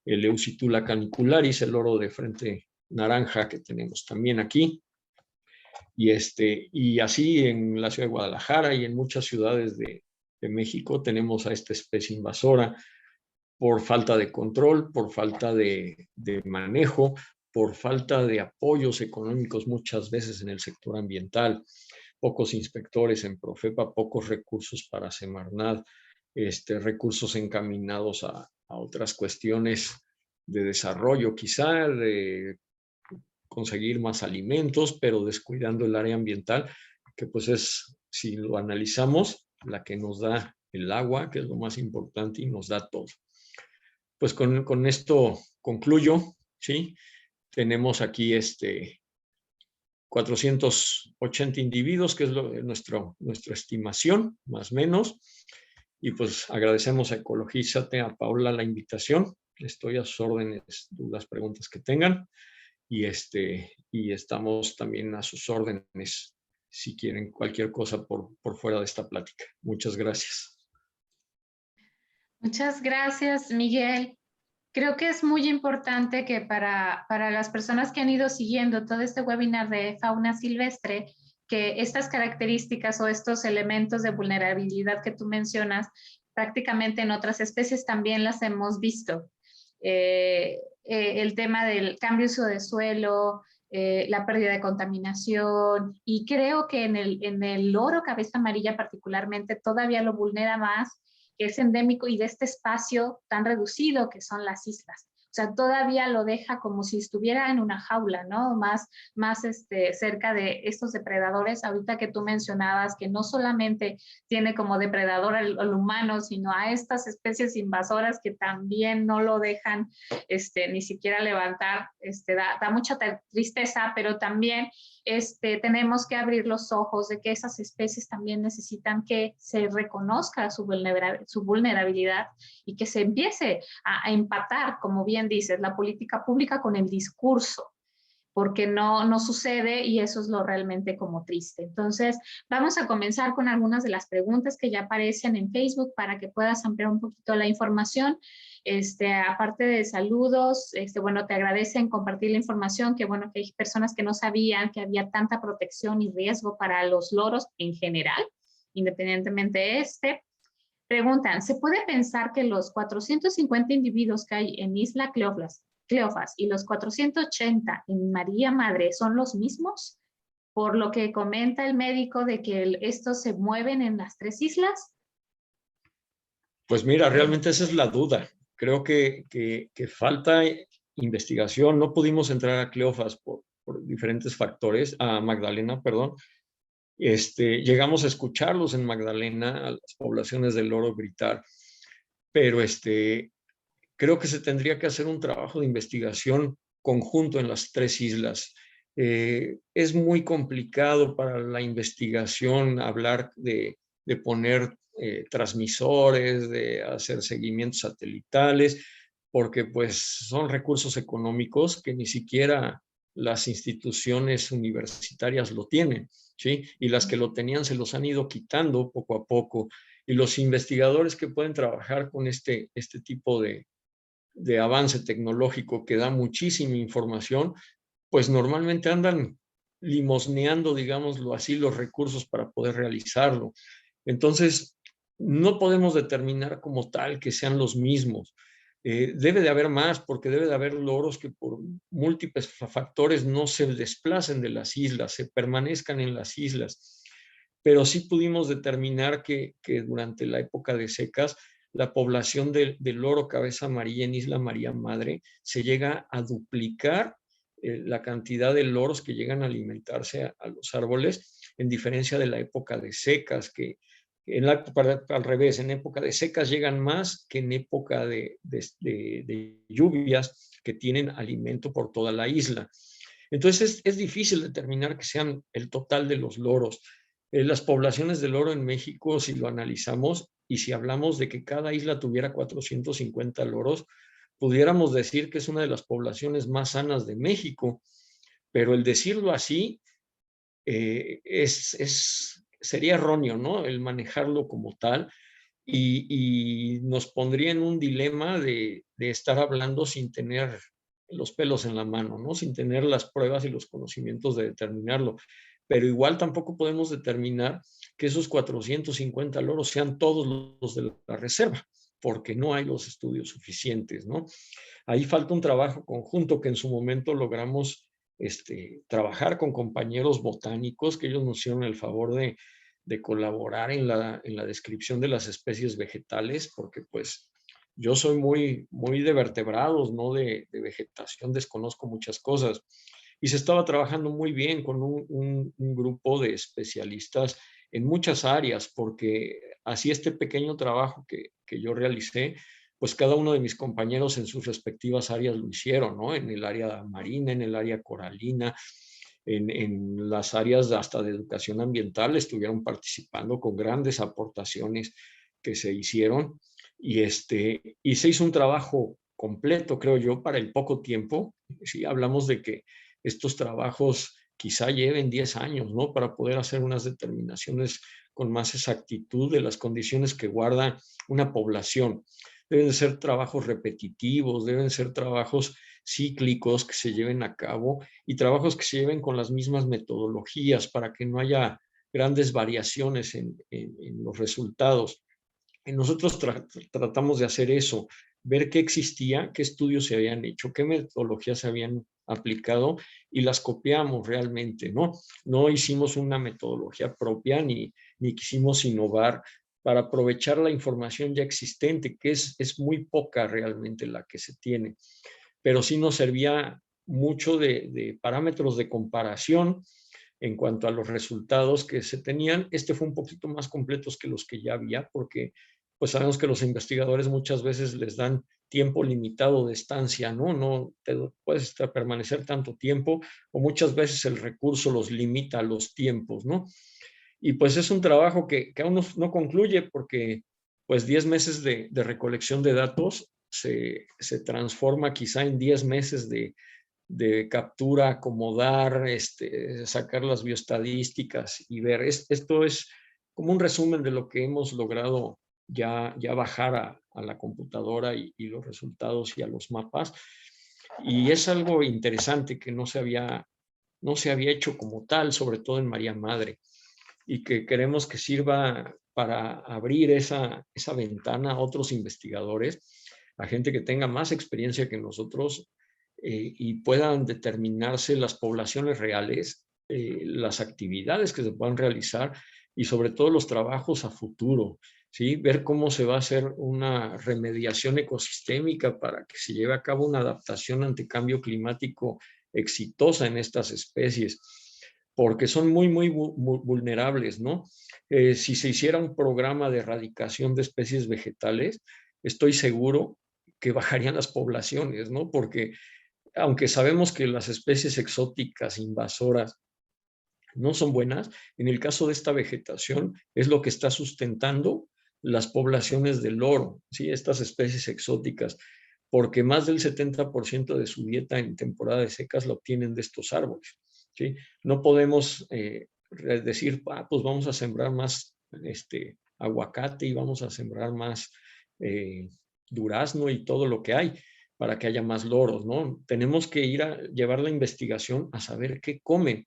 el Eusitula canicularis, el loro de frente naranja que tenemos también aquí. Y así en la ciudad de Guadalajara y en muchas ciudades de México tenemos a esta especie invasora por falta de control, por falta de manejo, por falta de apoyos económicos muchas veces en el sector ambiental, pocos inspectores en Profepa, pocos recursos para Semarnat, recursos encaminados a otras cuestiones de desarrollo, quizá de conseguir más alimentos, pero descuidando el área ambiental, que pues es, si lo analizamos, la que nos da el agua, que es lo más importante y nos da todo. Pues con esto concluyo, ¿sí? Tenemos aquí 480 individuos, que es nuestra estimación, más o menos. Y pues agradecemos a Ecologízate, a Paula, la invitación. Estoy a sus órdenes, dudas, preguntas que tengan. Y estamos también a sus órdenes si quieren cualquier cosa por fuera de esta plática. Muchas gracias.
Muchas gracias, Miguel. Creo que es muy importante que para las personas que han ido siguiendo todo este webinar de fauna silvestre, que estas características o estos elementos de vulnerabilidad que tú mencionas, prácticamente en otras especies también las hemos visto. El tema del cambio de uso de suelo, la pérdida de contaminación, y creo que en el loro cabeza amarilla particularmente todavía lo vulnera más, que es endémico y de este espacio tan reducido que son las islas. O sea, todavía lo deja como si estuviera en una jaula, ¿no? Más cerca de estos depredadores, ahorita que tú mencionabas, que no solamente tiene como depredador al humano, sino a estas especies invasoras que también no lo dejan ni siquiera levantar, da mucha tristeza, pero también tenemos que abrir los ojos de que esas especies también necesitan que se reconozca su vulnerabilidad y que se empiece a empatar, como bien dices, la política pública con el discurso, porque no sucede y eso es lo realmente como triste. Entonces, vamos a comenzar con algunas de las preguntas que ya aparecen en Facebook para que puedas ampliar un poquito la información. Aparte de saludos, bueno, te agradecen compartir la información, que bueno, que hay personas que no sabían que había tanta protección y riesgo para los loros en general, independientemente de Preguntan, ¿se puede pensar que los 450 individuos que hay en Isla Cleofas y los 480 en María Madre son los mismos? Por lo que comenta el médico de que estos se mueven en las tres islas.
Pues mira, realmente esa es la duda. Creo que falta investigación. No pudimos entrar a Cleofas por diferentes factores, a Magdalena, perdón. Llegamos a escucharlos en Magdalena, a las poblaciones del loro gritar, pero creo que se tendría que hacer un trabajo de investigación conjunto en las tres islas. Es muy complicado para la investigación hablar de poner transmisores, de hacer seguimientos satelitales, porque pues son recursos económicos que ni siquiera las instituciones universitarias lo tienen, ¿sí? Y las que lo tenían se los han ido quitando poco a poco. Y los investigadores que pueden trabajar con este tipo de avance tecnológico que da muchísima información, pues normalmente andan limosneando, digámoslo así, los recursos para poder realizarlo. Entonces, no podemos determinar como tal que sean los mismos. Debe de haber más, porque debe de haber loros que por múltiples factores no se desplacen de las islas, se permanezcan en las islas. Pero sí pudimos determinar que durante la época de secas, la población del loro cabeza amarilla en Isla María Madre se llega a duplicar la cantidad de loros que llegan a alimentarse a los árboles, en diferencia de la época de secas, que al revés, en época de secas llegan más que en época de lluvias que tienen alimento por toda la isla. Entonces es difícil determinar que sean el total de los loros. Las poblaciones de loro en México, si lo analizamos y si hablamos de que cada isla tuviera 450 loros, pudiéramos decir que es una de las poblaciones más sanas de México, pero el decirlo así sería erróneo, ¿no? El manejarlo como tal y nos pondría en un dilema de estar hablando sin tener los pelos en la mano, ¿no? Sin tener las pruebas y los conocimientos de determinarlo. Pero igual tampoco podemos determinar que esos 450 loros sean todos los de la reserva, porque no hay los estudios suficientes, ¿no? Ahí falta un trabajo conjunto que en su momento logramos trabajar con compañeros botánicos, que ellos nos hicieron el favor de colaborar en la descripción de las especies vegetales, porque pues yo soy muy de vertebrados, no de vegetación, desconozco muchas cosas. Y se estaba trabajando muy bien con un grupo de especialistas en muchas áreas, porque así este pequeño trabajo que yo realicé, pues cada uno de mis compañeros en sus respectivas áreas lo hicieron, ¿no? En el área marina, en el área coralina, en las áreas hasta de educación ambiental estuvieron participando con grandes aportaciones que se hicieron y se hizo un trabajo completo, creo yo, para el poco tiempo. Sí, hablamos de que estos trabajos quizá lleven 10 años, ¿no? Para poder hacer unas determinaciones con más exactitud de las condiciones que guarda una población. Deben ser trabajos repetitivos, deben ser trabajos cíclicos que se lleven a cabo y trabajos que se lleven con las mismas metodologías para que no haya grandes variaciones en los resultados. Y nosotros tratamos de hacer eso, ver qué existía, qué estudios se habían hecho, qué metodologías se habían aplicado y las copiamos realmente, ¿no? No hicimos una metodología propia ni quisimos innovar para aprovechar la información ya existente, que es muy poca realmente la que se tiene, pero sí nos servía mucho de parámetros de comparación en cuanto a los resultados que se tenían. Fue un poquito más completos que los que ya había, porque pues sabemos que los investigadores muchas veces les dan tiempo limitado de estancia, ¿no? No te puedes permanecer tanto tiempo o muchas veces el recurso los limita a los tiempos, ¿no? Y pues es un trabajo que aún no concluye porque pues 10 meses de recolección de datos se transforma quizá en 10 meses de captura, acomodar, sacar las bioestadísticas y ver. Esto es como un resumen de lo que hemos logrado ya bajar a la computadora y los resultados y a los mapas. Y es algo interesante que no se había hecho como tal, sobre todo en María Madre, y que queremos que sirva para abrir esa ventana a otros investigadores, a gente que tenga más experiencia que nosotros y puedan determinarse las poblaciones reales, las actividades que se puedan realizar y sobre todo los trabajos a futuro, ¿sí? Ver cómo se va a hacer una remediación ecosistémica para que se lleve a cabo una adaptación ante cambio climático exitosa en estas especies, porque son muy vulnerables, ¿no? Si se hiciera un programa de erradicación de especies vegetales, estoy seguro que bajarían las poblaciones, ¿no? Porque aunque sabemos que las especies exóticas invasoras no son buenas, en el caso de esta vegetación es lo que está sustentando las poblaciones del loro, ¿sí? Estas especies exóticas, porque más del 70% de su dieta en temporada de secas la obtienen de estos árboles, ¿sí? No podemos decir, pues vamos a sembrar más aguacate y vamos a sembrar más durazno y todo lo que hay para que haya más loros, ¿no? Tenemos que ir a llevar la investigación a saber qué comen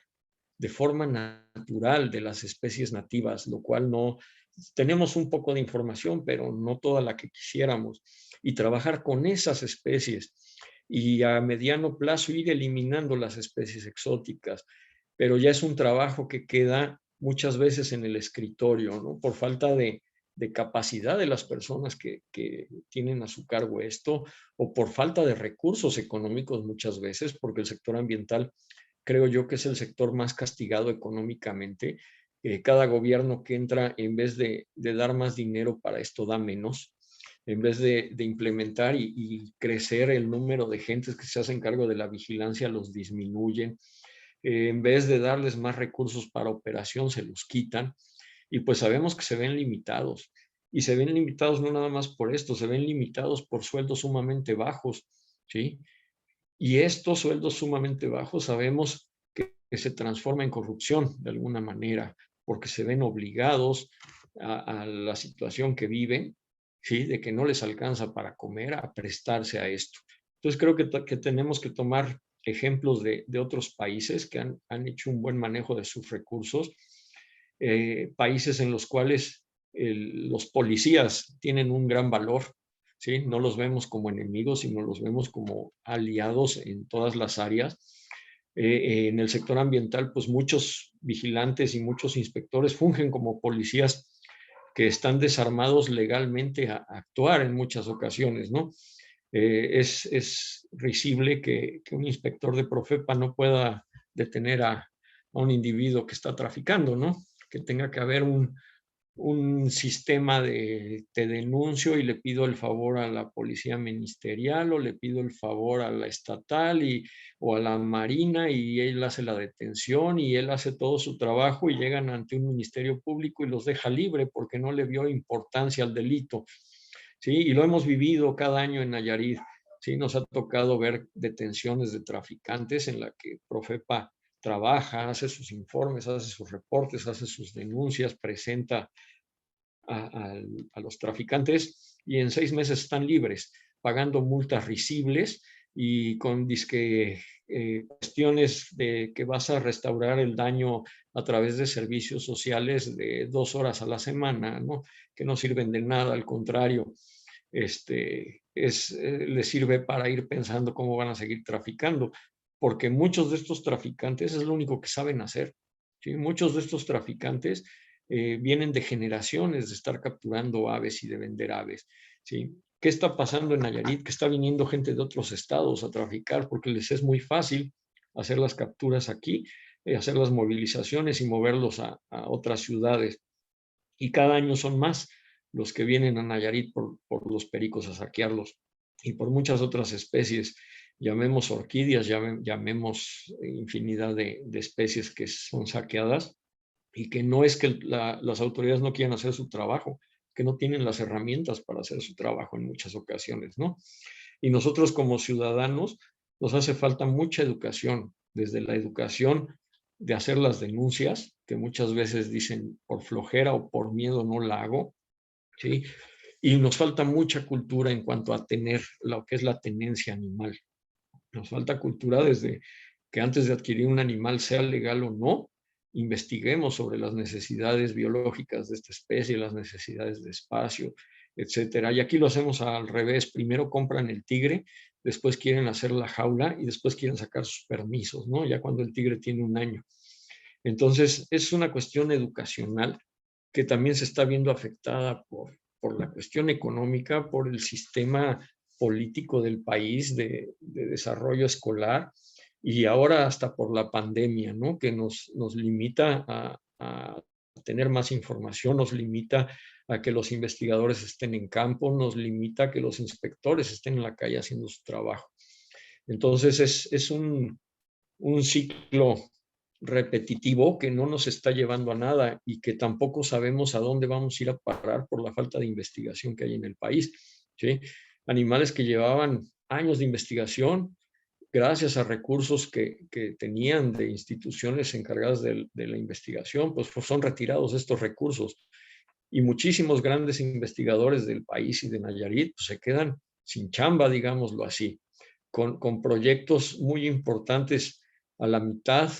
de forma natural de las especies nativas, lo cual no tenemos un poco de información, pero no toda la que quisiéramos, y trabajar con esas especies y a mediano plazo ir eliminando las especies exóticas, pero ya es un trabajo que queda muchas veces en el escritorio, ¿no? Por falta de capacidad de las personas que tienen a su cargo esto o por falta de recursos económicos muchas veces, porque el sector ambiental creo yo que es el sector más castigado económicamente. Cada gobierno que entra, en vez de dar más dinero para esto, da menos. En vez de implementar y crecer el número de gentes que se hacen cargo de la vigilancia, los disminuyen. En vez de darles más recursos para operación, se los quitan. Y pues sabemos que se ven limitados. Y se ven limitados no nada más por esto, se ven limitados por sueldos sumamente bajos, ¿sí? Y estos sueldos sumamente bajos sabemos que se transforma en corrupción de alguna manera, porque se ven obligados a la situación que viven, ¿sí? De que no les alcanza para comer, a prestarse a esto. Entonces creo que tenemos que tomar ejemplos de otros países que han hecho un buen manejo de sus recursos, países en los cuales los policías tienen un gran valor, ¿sí? No los vemos como enemigos, sino los vemos como aliados en todas las áreas. En el sector ambiental, pues muchos vigilantes y muchos inspectores fungen como policías que están desarmados legalmente a actuar en muchas ocasiones, ¿no? Es risible que un inspector de Profepa no pueda detener a un individuo que está traficando, ¿no? Que tenga que haber un sistema de te denuncio y le pido el favor a la policía ministerial o le pido el favor a la estatal o a la marina y él hace la detención y él hace todo su trabajo y llegan ante un ministerio público y los deja libre porque no le vio importancia al delito. ¿Sí? Y lo hemos vivido cada año en Nayarit. ¿Sí? Nos ha tocado ver detenciones de traficantes en la que Profepa trabaja, hace sus informes, hace sus reportes, hace sus denuncias, presenta a los traficantes y en 6 meses están libres, pagando multas risibles y con cuestiones de que vas a restaurar el daño a través de servicios sociales de 2 horas a la semana, ¿no? Que no sirven de nada, al contrario, les sirve para ir pensando cómo van a seguir traficando, porque muchos de estos traficantes es lo único que saben hacer. ¿Sí? Muchos de estos traficantes vienen de generaciones de estar capturando aves y de vender aves. ¿Sí? ¿Qué está pasando en Nayarit? Que está viniendo gente de otros estados a traficar porque les es muy fácil hacer las capturas aquí, hacer las movilizaciones y moverlos a otras ciudades. Y cada año son más los que vienen a Nayarit por los pericos a saquearlos y por muchas otras especies, llamemos orquídeas, llamemos infinidad de especies que son saqueadas y que no es que las autoridades no quieran hacer su trabajo, que no tienen las herramientas para hacer su trabajo en muchas ocasiones, ¿no? Y nosotros como ciudadanos nos hace falta mucha educación, desde la educación de hacer las denuncias, que muchas veces dicen por flojera o por miedo no la hago, ¿sí? Y nos falta mucha cultura en cuanto a tener lo que es la tenencia animal. Nos falta cultura desde que antes de adquirir un animal, sea legal o no, investiguemos sobre las necesidades biológicas de esta especie, las necesidades de espacio, etcétera. Y aquí lo hacemos al revés. Primero compran el tigre, después quieren hacer la jaula y después quieren sacar sus permisos, ¿no? Ya cuando el tigre tiene 1 año. Entonces, es una cuestión educacional que también se está viendo afectada por la cuestión económica, por el sistema político del país de desarrollo escolar y ahora hasta por la pandemia, ¿no? Que nos limita a tener más información, nos limita a que los investigadores estén en campo, nos limita a que los inspectores estén en la calle haciendo su trabajo. Entonces es un ciclo repetitivo que no nos está llevando a nada y que tampoco sabemos a dónde vamos a ir a parar por la falta de investigación que hay en el país. ¿Sí? Animales que llevaban años de investigación, gracias a recursos que tenían de instituciones encargadas de la investigación, pues son retirados estos recursos. Y muchísimos grandes investigadores del país y de Nayarit pues, se quedan sin chamba, digámoslo así, con proyectos muy importantes a la mitad,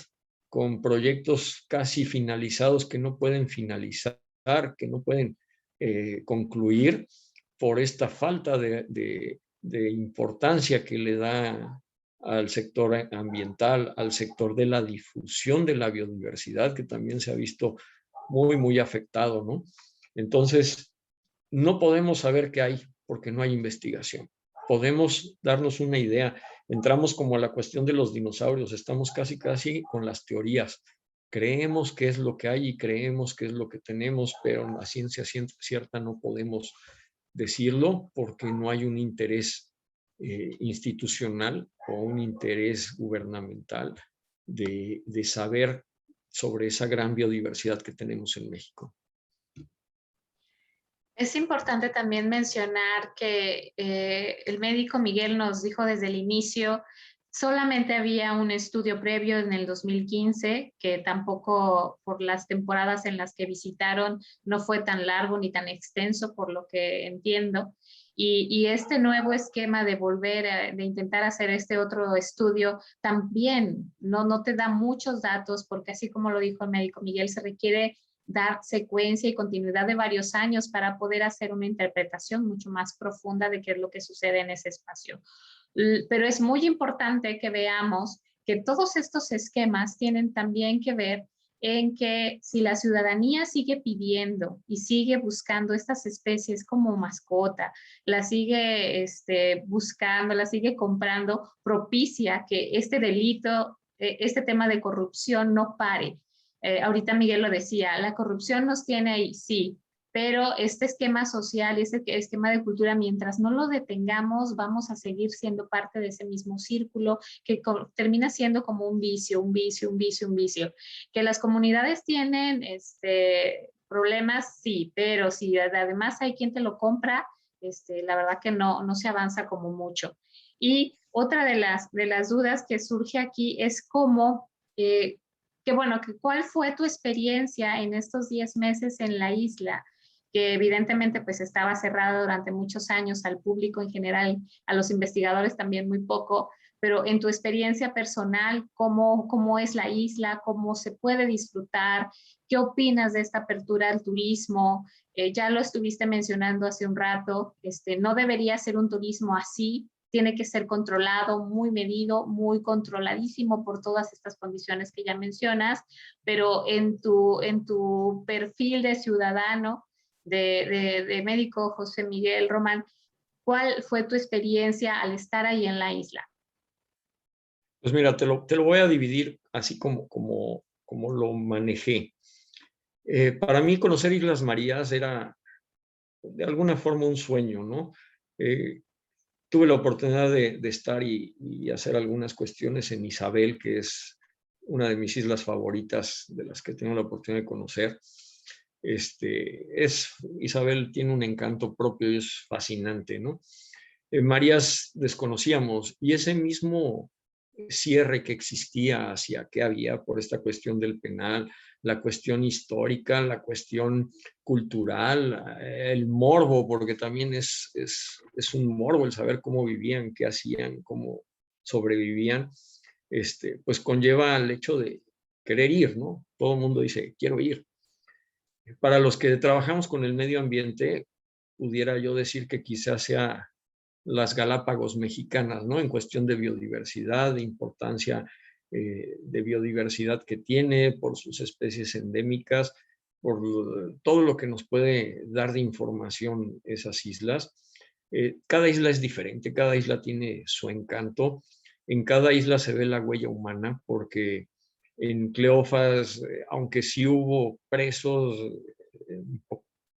con proyectos casi finalizados que no pueden finalizar, que no pueden concluir por esta falta de importancia que le da al sector ambiental, al sector de la difusión de la biodiversidad, que también se ha visto muy, muy afectado, ¿no? Entonces, no podemos saber qué hay porque no hay investigación. Podemos darnos una idea. Entramos como a la cuestión de los dinosaurios. Estamos casi con las teorías. Creemos qué es lo que hay y creemos qué es lo que tenemos, pero a ciencia cierta no podemos decirlo porque no hay un interés institucional o un interés gubernamental de saber sobre esa gran biodiversidad que tenemos en México.
Es importante también mencionar que el médico Miguel nos dijo desde el inicio, solamente había un estudio previo en el 2015, que tampoco por las temporadas en las que visitaron no fue tan largo ni tan extenso, por lo que entiendo. Y este nuevo esquema de de intentar hacer este otro estudio, también no te da muchos datos, porque así como lo dijo el médico Miguel, se requiere dar secuencia y continuidad de varios años para poder hacer una interpretación mucho más profunda de qué es lo que sucede en ese espacio. Pero es muy importante que veamos que todos estos esquemas tienen también que ver en que si la ciudadanía sigue pidiendo y sigue buscando estas especies como mascota, las sigue buscando, las sigue comprando, propicia que este delito, este tema de corrupción no pare. Ahorita Miguel lo decía, la corrupción nos tiene ahí, sí, pero este esquema social, este esquema de cultura, mientras no lo detengamos, vamos a seguir siendo parte de ese mismo círculo que termina siendo como un vicio, un vicio, un vicio, un vicio. Que las comunidades tienen problemas, sí, pero si además hay quien te lo compra, la verdad que no se avanza como mucho. Y otra de las dudas que surge aquí es cómo, ¿cuál fue tu experiencia en estos 10 meses en la isla? Que evidentemente pues estaba cerrada durante muchos años al público en general, a los investigadores también muy poco, pero en tu experiencia personal, ¿cómo es la isla? ¿Cómo se puede disfrutar? ¿Qué opinas de esta apertura al turismo? Ya lo estuviste mencionando hace un rato, no debería ser un turismo así, tiene que ser controlado, muy medido, muy controladísimo por todas estas condiciones que ya mencionas, pero en tu perfil de ciudadano, de médico José Miguel Román, ¿cuál fue tu experiencia al estar ahí en la isla?
Pues mira, te lo voy a dividir así como lo manejé. Para mí conocer Islas Marías era de alguna forma un sueño, ¿no? Tuve la oportunidad de estar y hacer algunas cuestiones en Isabel, que es una de mis islas favoritas, de las que tengo la oportunidad de conocer. Isabel tiene un encanto propio y es fascinante, ¿no? Marías desconocíamos y ese mismo cierre que existía hacia qué había por esta cuestión del penal, la cuestión histórica, la cuestión cultural, el morbo, porque también es un morbo el saber cómo vivían, qué hacían, cómo sobrevivían, pues conlleva al hecho de querer ir, ¿no? Todo el mundo dice, quiero ir. Para los que trabajamos con el medio ambiente, pudiera yo decir que quizás sea las Galápagos mexicanas, ¿no? En cuestión de biodiversidad, de importancia de biodiversidad que tiene, por sus especies endémicas, por todo lo que nos puede dar de información esas islas. Cada isla es diferente, cada isla tiene su encanto. En cada isla se ve la huella humana, porque en Cleofas, aunque sí hubo presos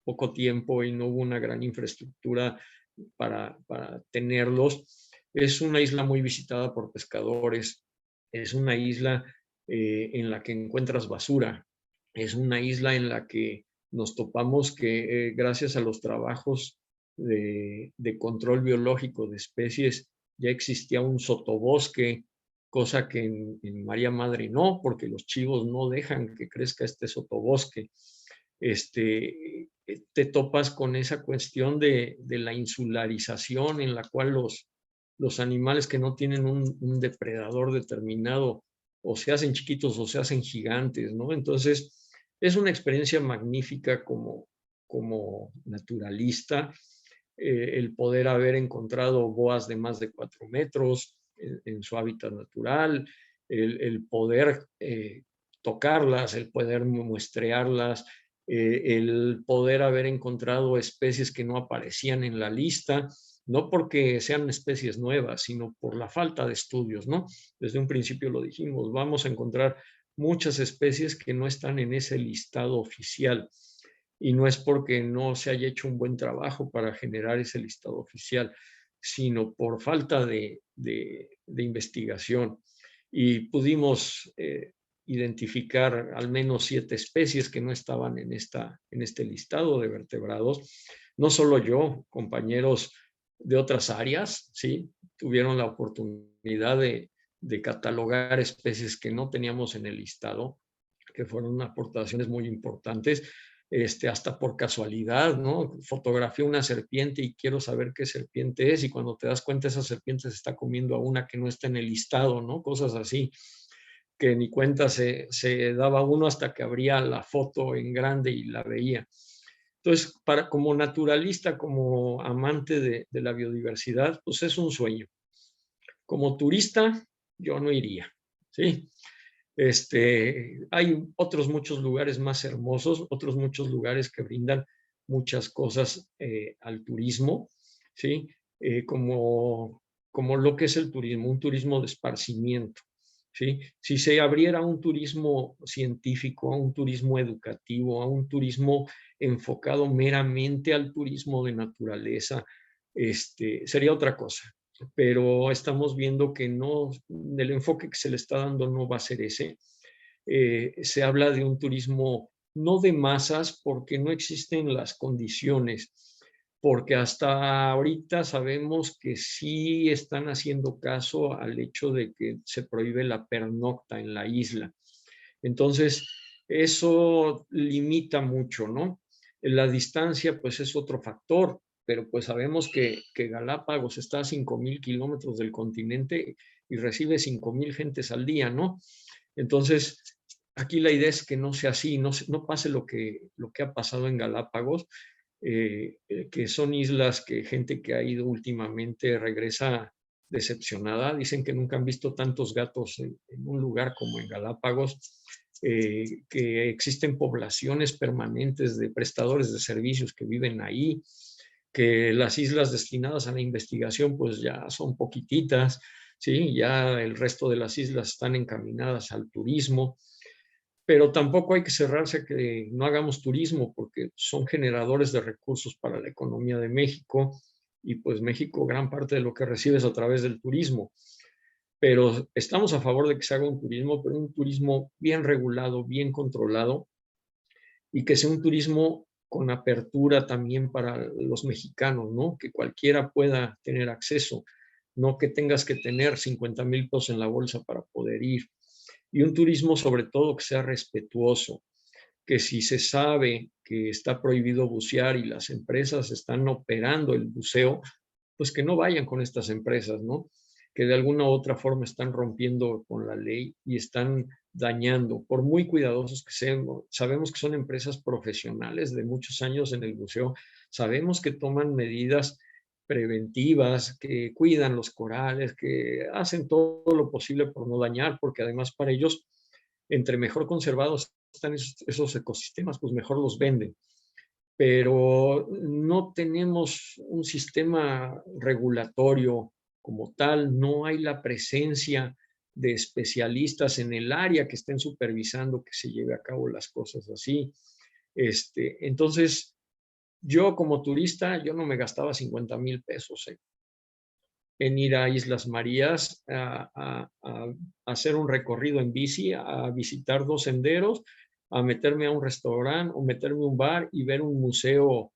poco tiempo y no hubo una gran infraestructura para tenerlos. Es una isla muy visitada por pescadores, es una isla en la que encuentras basura, es una isla en la que nos topamos que gracias a los trabajos de control biológico de especies ya existía un sotobosque, cosa que en María Madre no, porque los chivos no dejan que crezca este sotobosque. Te topas con esa cuestión de la insularización en la cual los animales que no tienen un depredador determinado o se hacen chiquitos o se hacen gigantes, ¿no? Entonces, es una experiencia magnífica como naturalista, el poder haber encontrado boas de más de 4 metros en su hábitat natural, el poder tocarlas, el poder muestrearlas, el poder haber encontrado especies que no aparecían en la lista, no porque sean especies nuevas, sino por la falta de estudios, ¿no? Desde un principio lo dijimos, vamos a encontrar muchas especies que no están en ese listado oficial y no es porque no se haya hecho un buen trabajo para generar ese listado oficial, sino por falta de investigación. Y pudimos identificar al menos 7 especies que no estaban en este listado de vertebrados. No solo yo, compañeros de otras áreas, ¿sí? Tuvieron la oportunidad de catalogar especies que no teníamos en el listado, que fueron aportaciones muy importantes, hasta por casualidad, ¿no? Fotografié una serpiente y quiero saber qué serpiente es, y cuando te das cuenta esa serpiente se está comiendo a una que no está en el listado, ¿no? Cosas así que ni cuenta se daba uno hasta que abría la foto en grande y la veía. Entonces, como naturalista, como amante de la biodiversidad, pues es un sueño. Como turista, yo no iría, ¿sí? Hay otros muchos lugares más hermosos, otros muchos lugares que brindan muchas cosas al turismo, ¿sí? Como lo que es el turismo, un turismo de esparcimiento, ¿sí? Si se abriera a un turismo científico, a un turismo educativo, a un turismo enfocado meramente al turismo de naturaleza, sería otra cosa. Pero estamos viendo que no, el enfoque que se le está dando no va a ser ese. Se habla de un turismo no de masas porque no existen las condiciones, porque hasta ahorita sabemos que sí están haciendo caso al hecho de que se prohíbe la pernocta en la isla. Entonces, eso limita mucho, ¿no? La distancia, pues es otro factor, pero pues sabemos que Galápagos está a 5,000 kilómetros del continente y recibe 5,000 gentes al día, ¿no? Entonces, aquí la idea es que no sea así, no pase lo que ha pasado en Galápagos, que son islas que gente que ha ido últimamente regresa decepcionada. Dicen que nunca han visto tantos gatos en un lugar como en Galápagos, que existen poblaciones permanentes de prestadores de servicios que viven ahí, que las islas destinadas a la investigación pues ya son poquititas, ¿sí? Ya el resto de las islas están encaminadas al turismo, pero tampoco hay que cerrarse a que no hagamos turismo porque son generadores de recursos para la economía de México y pues México gran parte de lo que recibe es a través del turismo. Pero estamos a favor de que se haga un turismo, pero un turismo bien regulado, bien controlado y que sea un turismo con apertura también para los mexicanos, ¿no? Que cualquiera pueda tener acceso, no que tengas que tener 50,000 pesos en la bolsa para poder ir. Y un turismo sobre todo que sea respetuoso, que si se sabe que está prohibido bucear y las empresas están operando el buceo, pues que no vayan con estas empresas, ¿no? Que de alguna u otra forma están rompiendo con la ley y están dañando, por muy cuidadosos que sean. Sabemos que son empresas profesionales de muchos años en el buceo, sabemos que toman medidas preventivas, que cuidan los corales, que hacen todo lo posible por no dañar, porque además para ellos, entre mejor conservados están esos ecosistemas, pues mejor los venden. Pero no tenemos un sistema regulatorio como tal, no hay la presencia de especialistas en el área que estén supervisando que se lleve a cabo las cosas así. Entonces, yo como turista, yo no me gastaba 50,000 pesos en ir a Islas Marías a hacer un recorrido en bici, a visitar 2 senderos, a meterme a un restaurante o meterme a un bar y ver un museo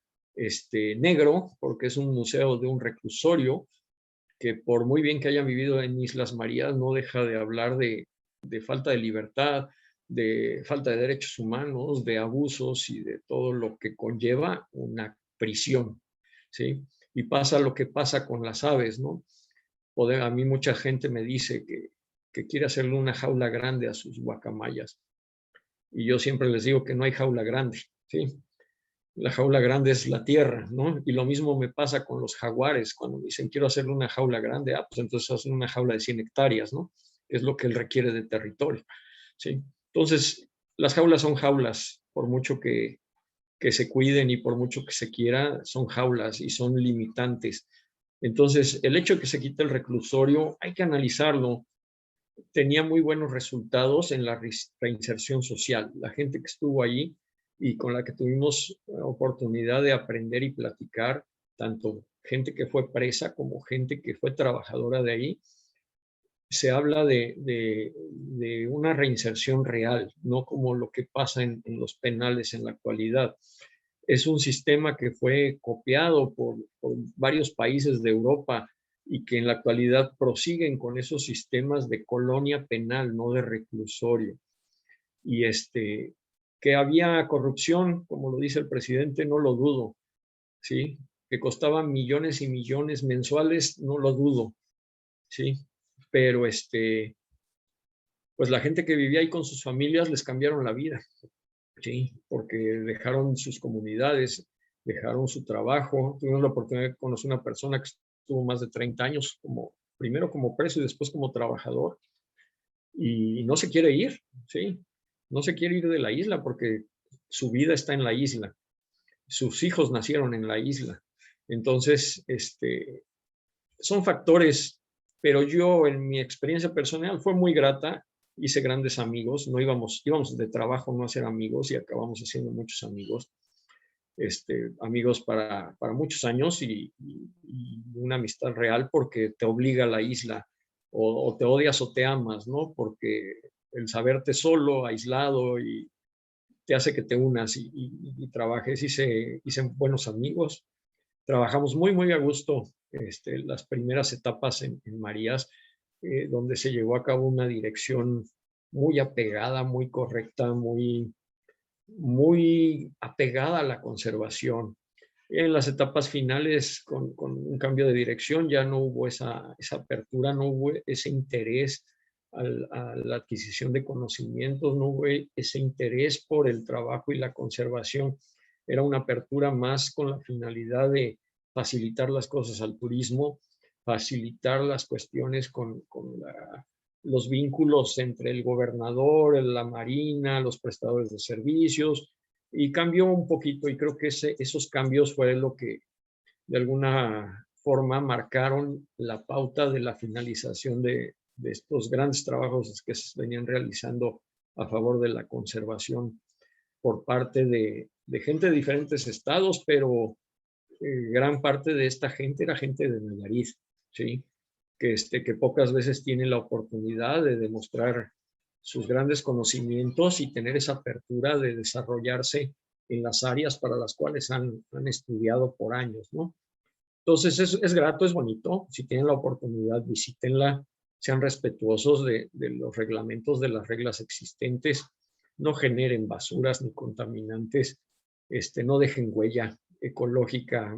negro, porque es un museo de un reclusorio, que por muy bien que hayan vivido en Islas Marías, no deja de hablar de falta de libertad, de falta de derechos humanos, de abusos y de todo lo que conlleva una prisión, ¿sí? Y pasa lo que pasa con las aves, ¿no? A mí mucha gente me dice que quiere hacerle una jaula grande a sus guacamayas. Y yo siempre les digo que no hay jaula grande, ¿sí? La jaula grande es la tierra, ¿no? Y lo mismo me pasa con los jaguares. Cuando me dicen quiero hacerle una jaula grande, pues entonces hacen una jaula de 100 hectáreas, ¿no? Es lo que él requiere de territorio, ¿sí? Entonces, las jaulas son jaulas, por mucho que se cuiden y por mucho que se quiera, son jaulas y son limitantes. Entonces, el hecho de que se quite el reclusorio, hay que analizarlo. Tenía muy buenos resultados en la reinserción social. La gente que estuvo allí y con la que tuvimos oportunidad de aprender y platicar, tanto gente que fue presa como gente que fue trabajadora de ahí, se habla de una reinserción real, no como lo que pasa en los penales en la actualidad. Es un sistema que fue copiado por varios países de Europa y que en la actualidad prosiguen con esos sistemas de colonia penal, no de reclusorio. Y que había corrupción, como lo dice el presidente, no lo dudo, ¿sí? Que costaban millones y millones mensuales, no lo dudo, ¿sí? Pero pues la gente que vivía ahí con sus familias les cambiaron la vida, ¿sí? Porque dejaron sus comunidades, dejaron su trabajo. Tuvimos la oportunidad de conocer una persona que estuvo más de 30 años, primero como preso y después como trabajador, y no se quiere ir, ¿sí? No se quiere ir de la isla porque su vida está en la isla, sus hijos nacieron en la isla. Entonces, son factores pero yo en mi experiencia personal fue muy grata, hice grandes amigos, no íbamos de trabajo no a ser amigos y acabamos haciendo muchos amigos, amigos para muchos años y una amistad real porque te obliga a la isla, o te odias o te amas, ¿no? Porque el saberte solo, aislado, y te hace que te unas y trabajes. Hice buenos amigos, trabajamos muy, muy a gusto las primeras etapas en Marías, donde se llevó a cabo una dirección muy apegada, muy correcta, muy apegada a la conservación. En las etapas finales, con un cambio de dirección, ya no hubo esa apertura, no hubo ese interés a la adquisición de conocimientos, no hubo ese interés por el trabajo y la conservación. Era una apertura más con la finalidad de facilitar las cosas al turismo, facilitar las cuestiones con los vínculos entre el gobernador, la marina, los prestadores de servicios, y cambió un poquito, y creo que esos cambios fue lo que de alguna forma marcaron la pauta de la finalización de estos grandes trabajos que se venían realizando a favor de la conservación por parte de gente de diferentes estados, pero gran parte de esta gente era gente de Nayarit, ¿sí? Que pocas veces tiene la oportunidad de demostrar sus grandes conocimientos y tener esa apertura de desarrollarse en las áreas para las cuales han estudiado por años, ¿no? Entonces es grato, es bonito. Si tienen la oportunidad, visítenla, sean respetuosos de los reglamentos, de las reglas existentes, no generen basuras ni contaminantes, no dejen huella ecológica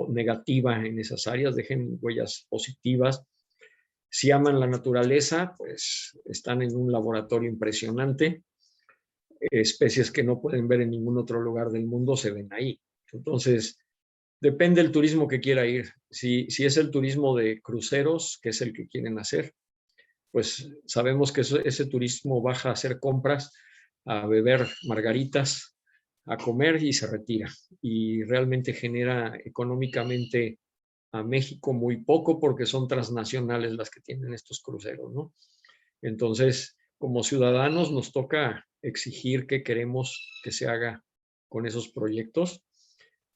negativa en esas áreas, dejen huellas positivas. Si aman la naturaleza, pues están en un laboratorio impresionante. Especies que no pueden ver en ningún otro lugar del mundo se ven ahí. Entonces, depende del turismo que quiera ir. Si es el turismo de cruceros, que es el que quieren hacer, pues sabemos que ese turismo baja a hacer compras, a beber margaritas, a comer y se retira. Y realmente genera económicamente a México muy poco porque son transnacionales las que tienen estos cruceros, ¿no? Entonces, como ciudadanos nos toca exigir que queremos que se haga con esos proyectos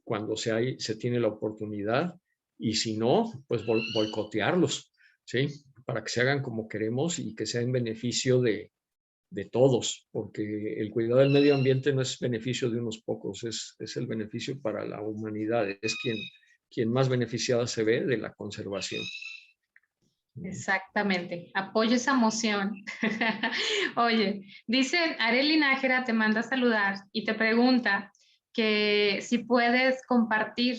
cuando se tiene la oportunidad, y si no, pues boicotearlos, ¿sí? Para que se hagan como queremos y que sea en beneficio de todos, porque el cuidado del medio ambiente no es beneficio de unos pocos, es el beneficio para la humanidad, es quien más beneficiada se ve de la conservación.
Exactamente, apoyo esa moción. Oye, dice Arely Nájera, te manda a saludar y te pregunta que si puedes compartir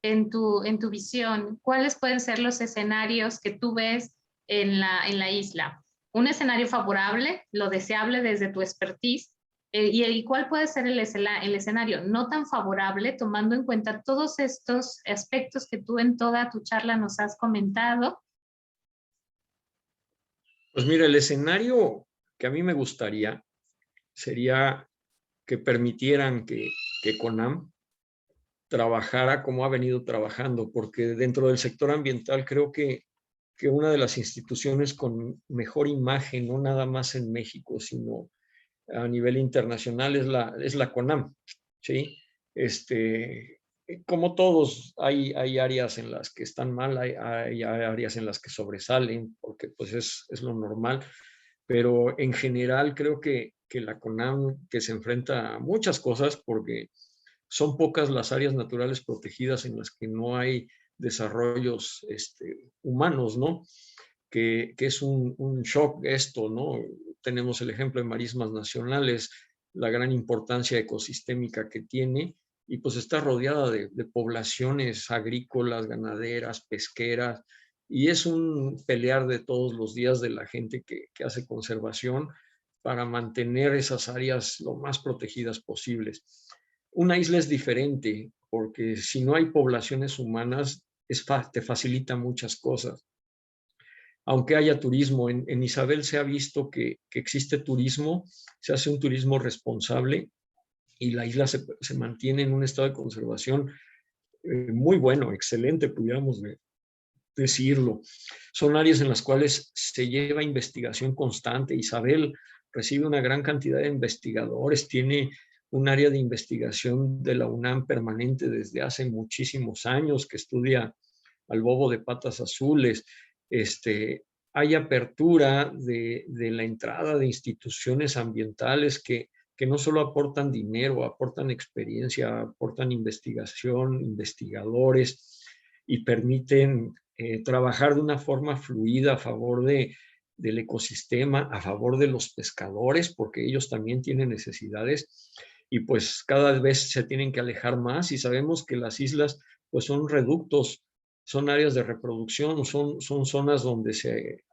en tu visión, ¿cuáles pueden ser los escenarios que tú ves en la isla? Un escenario favorable, lo deseable desde tu expertise, y cuál puede ser el escenario no tan favorable, tomando en cuenta todos estos aspectos que tú en toda tu charla nos has comentado.
Pues mira, el escenario que a mí me gustaría sería que permitieran que CONAM trabajara como ha venido trabajando, porque dentro del sector ambiental creo que una de las instituciones con mejor imagen, no nada más en México, sino a nivel internacional, es la CONAM, ¿sí? Como todos, hay áreas en las que están mal, hay áreas en las que sobresalen, porque pues es lo normal, pero en general creo que la CONAM, que se enfrenta a muchas cosas, porque son pocas las áreas naturales protegidas en las que no hay desarrollos humanos, ¿no? Que es un shock esto, ¿no? Tenemos el ejemplo de marismas nacionales, la gran importancia ecosistémica que tiene, y pues está rodeada de poblaciones agrícolas, ganaderas, pesqueras, y es un pelear de todos los días de la gente que hace conservación para mantener esas áreas lo más protegidas posibles. Una isla es diferente, porque si no hay poblaciones humanas, te facilita muchas cosas. Aunque haya turismo, en Isabel se ha visto que existe turismo, se hace un turismo responsable y la isla se mantiene en un estado de conservación muy bueno, excelente, pudiéramos decirlo. Son áreas en las cuales se lleva investigación constante. Isabel recibe una gran cantidad de investigadores, tiene un área de investigación de la UNAM permanente desde hace muchísimos años que estudia al bobo de patas azules. Hay apertura de la entrada de instituciones ambientales que no solo aportan dinero, aportan experiencia, aportan investigación, investigadores y permiten trabajar de una forma fluida a favor del ecosistema, a favor de los pescadores, porque ellos también tienen necesidades y pues cada vez se tienen que alejar más, y sabemos que las islas pues son reductos, son áreas de reproducción, son zonas donde se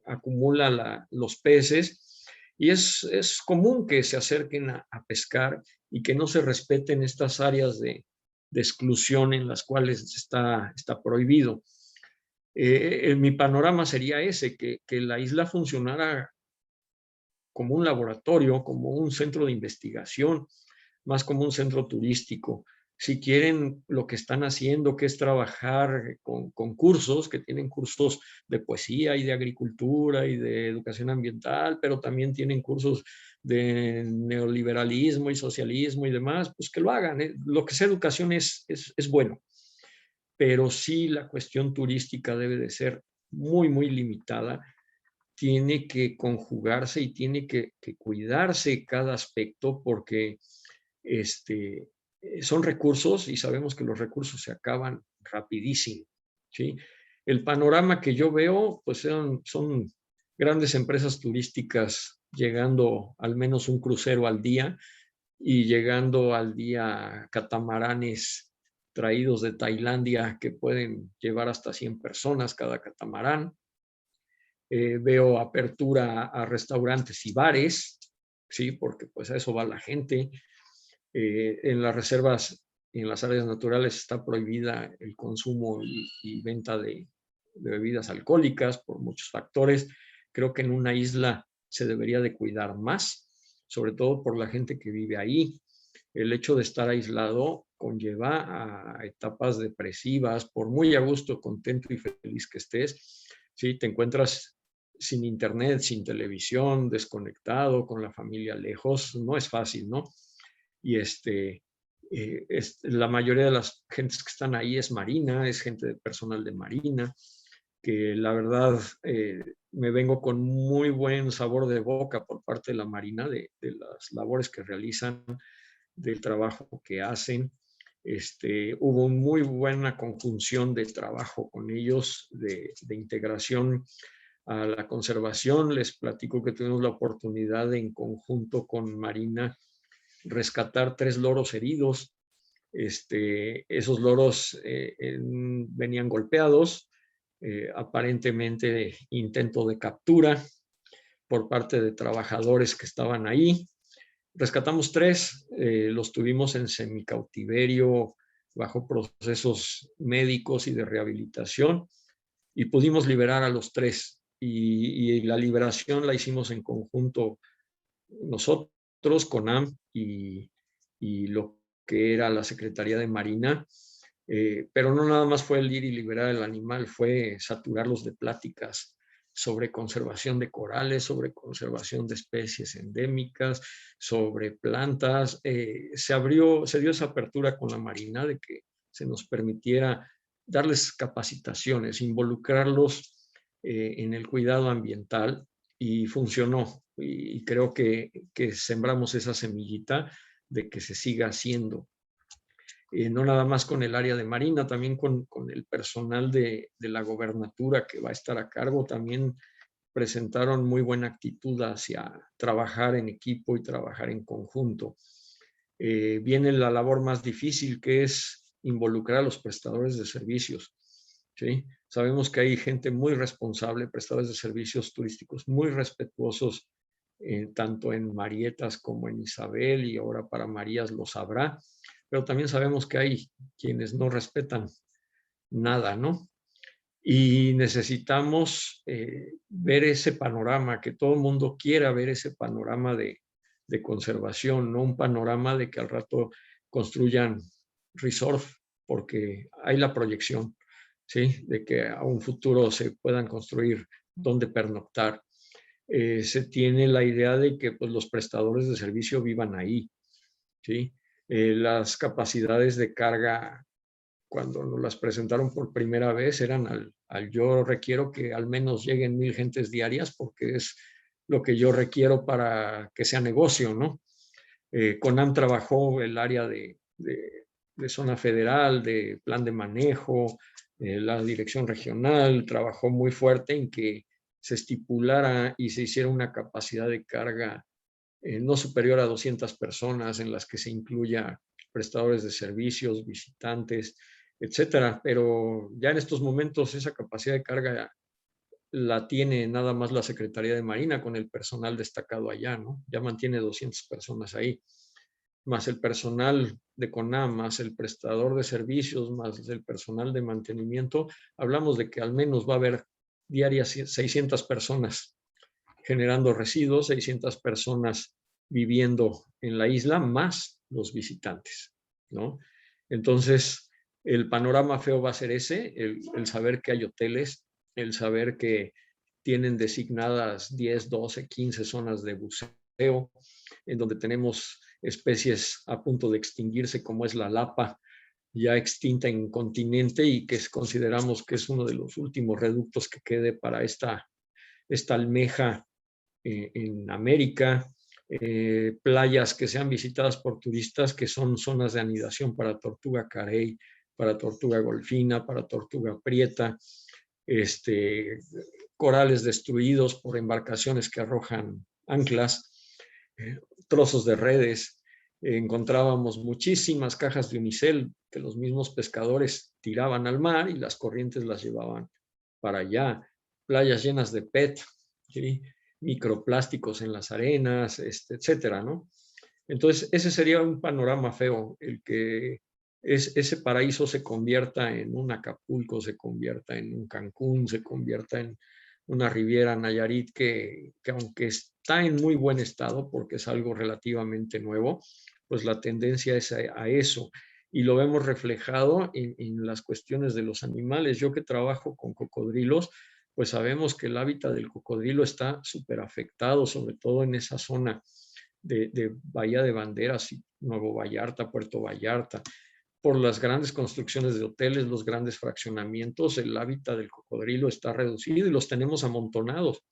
acumulan los peces, y es común que se acerquen a pescar y que no se respeten estas áreas de exclusión en las cuales está prohibido. Mi panorama sería ese, que la isla funcionara como un laboratorio, como un centro de investigación, más como un centro turístico. Si quieren, lo que están haciendo, que es trabajar con cursos, que tienen cursos de poesía y de agricultura y de educación ambiental, pero también tienen cursos de neoliberalismo y socialismo y demás, pues que lo hagan. Lo que sea educación es bueno, pero sí la cuestión turística debe de ser muy, muy limitada. Tiene que conjugarse y tiene que cuidarse cada aspecto, porque son recursos y sabemos que los recursos se acaban rapidísimo, ¿sí? El panorama que yo veo, pues son grandes empresas turísticas llegando al menos un crucero al día, y llegando al día catamaranes traídos de Tailandia que pueden llevar hasta 100 personas cada catamarán. Veo apertura a restaurantes y bares, ¿sí? Porque pues a eso va la gente. En las reservas, en las áreas naturales está prohibida el consumo y venta de bebidas alcohólicas por muchos factores. Creo que en una isla se debería de cuidar más, sobre todo por la gente que vive ahí. El hecho de estar aislado conlleva a etapas depresivas, por muy a gusto, contento y feliz que estés, ¿sí? Te encuentras sin internet, sin televisión, desconectado, con la familia lejos, no es fácil, ¿no? Y la mayoría de las gentes que están ahí es marina, es gente de personal de marina, que la verdad me vengo con muy buen sabor de boca por parte de la marina, de las labores que realizan, del trabajo que hacen. Hubo muy buena conjunción de trabajo con ellos, de integración a la conservación. Les platico que tuvimos la oportunidad de, en conjunto con Marina, rescatar 3 loros heridos. Esos loros venían golpeados, aparentemente de intento de captura por parte de trabajadores que estaban ahí. Rescatamos 3, los tuvimos en semicautiverio bajo procesos médicos y de rehabilitación, y pudimos liberar a los 3. Y la liberación la hicimos en conjunto nosotros, CONAM y lo que era la Secretaría de Marina. Pero no nada más fue el ir y liberar el animal, fue saturarlos de pláticas sobre conservación de corales, sobre conservación de especies endémicas, sobre plantas. Se dio esa apertura con la Marina de que se nos permitiera darles capacitaciones, involucrarlos en el cuidado ambiental, y funcionó. Y creo que sembramos esa semillita de que se siga haciendo. No nada más con el área de Marina, también con el personal de la gobernatura que va a estar a cargo. También presentaron muy buena actitud hacia trabajar en equipo y trabajar en conjunto. Viene la labor más difícil, que es involucrar a los prestadores de servicios, ¿sí? Sabemos que hay gente muy responsable, prestadores de servicios turísticos muy respetuosos, tanto en Marietas como en Isabel, y ahora para Marías lo sabrá, pero también sabemos que hay quienes no respetan nada, ¿no? Y necesitamos ver ese panorama, que todo el mundo quiera ver ese panorama de conservación, no un panorama de que al rato construyan resort, porque hay la proyección. ¿sí? De que a un futuro se puedan construir donde pernoctar. Se tiene la idea de que pues, los prestadores de servicio vivan ahí, ¿sí? Las capacidades de carga, cuando nos las presentaron por primera vez, eran al yo requiero que al menos lleguen 1000 gentes diarias, porque es lo que yo requiero para que sea negocio, ¿no? CONAM trabajó el área de zona federal, de plan de manejo, la dirección regional, trabajó muy fuerte en que se estipulara y se hiciera una capacidad de carga no superior a 200 personas, en las que se incluya prestadores de servicios, visitantes, etcétera. Pero ya en estos momentos esa capacidad de carga la tiene nada más la Secretaría de Marina con el personal destacado allá, ¿no? Ya mantiene 200 personas ahí, más el personal de CONAM, más el prestador de servicios, más el personal de mantenimiento. Hablamos de que al menos va a haber diarias 600 personas generando residuos, 600 personas viviendo en la isla, más los visitantes, ¿no? Entonces, el panorama feo va a ser ese, el saber que hay hoteles, el saber que tienen designadas 10, 12, 15 zonas de buceo, en donde tenemos especies a punto de extinguirse, como es la lapa, ya extinta en continente y que consideramos que es uno de los últimos reductos que quede para esta almeja en América, playas que sean visitadas por turistas, que son zonas de anidación para tortuga carey, para tortuga golfina, para tortuga prieta, corales destruidos por embarcaciones que arrojan anclas, trozos de redes. Encontrábamos muchísimas cajas de unicel que los mismos pescadores tiraban al mar y las corrientes las llevaban para allá. Playas llenas de PET, ¿sí? Microplásticos en las arenas, etcétera, ¿no? Entonces, ese sería un panorama feo, el que ese paraíso se convierta en un Acapulco, se convierta en un Cancún, se convierta en una Riviera Nayarit que aunque está en muy buen estado, porque es algo relativamente nuevo, pues la tendencia es a eso. Y lo vemos reflejado en las cuestiones de los animales. Yo que trabajo con cocodrilos, pues sabemos que el hábitat del cocodrilo está súper afectado, sobre todo en esa zona de Bahía de Banderas, Nuevo Vallarta, Puerto Vallarta, por las grandes construcciones de hoteles, los grandes fraccionamientos, el hábitat del cocodrilo está reducido y los tenemos amontonados.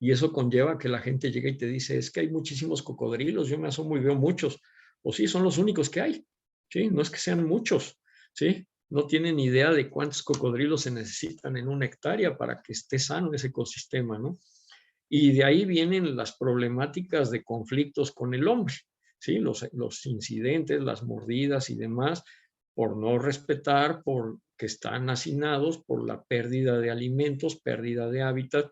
Y eso conlleva que la gente llegue y te dice, es que hay muchísimos cocodrilos, yo me asomo y veo muchos. O sí, son los únicos que hay, ¿sí? No es que sean muchos, ¿sí? No tienen idea de cuántos cocodrilos se necesitan en una hectárea para que esté sano ese ecosistema, ¿no? Y de ahí vienen las problemáticas de conflictos con el hombre, ¿sí? Los incidentes, las mordidas y demás, por no respetar, por que están hacinados, por la pérdida de alimentos, pérdida de hábitat,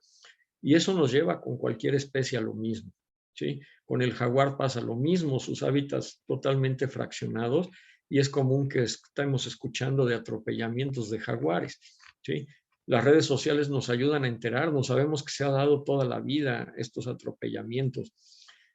y eso nos lleva con cualquier especie a lo mismo, ¿sí? Con el jaguar pasa lo mismo, sus hábitats totalmente fraccionados, y es común que estemos escuchando de atropellamientos de jaguares, ¿sí? Las redes sociales nos ayudan a enterarnos, sabemos que se ha dado toda la vida estos atropellamientos,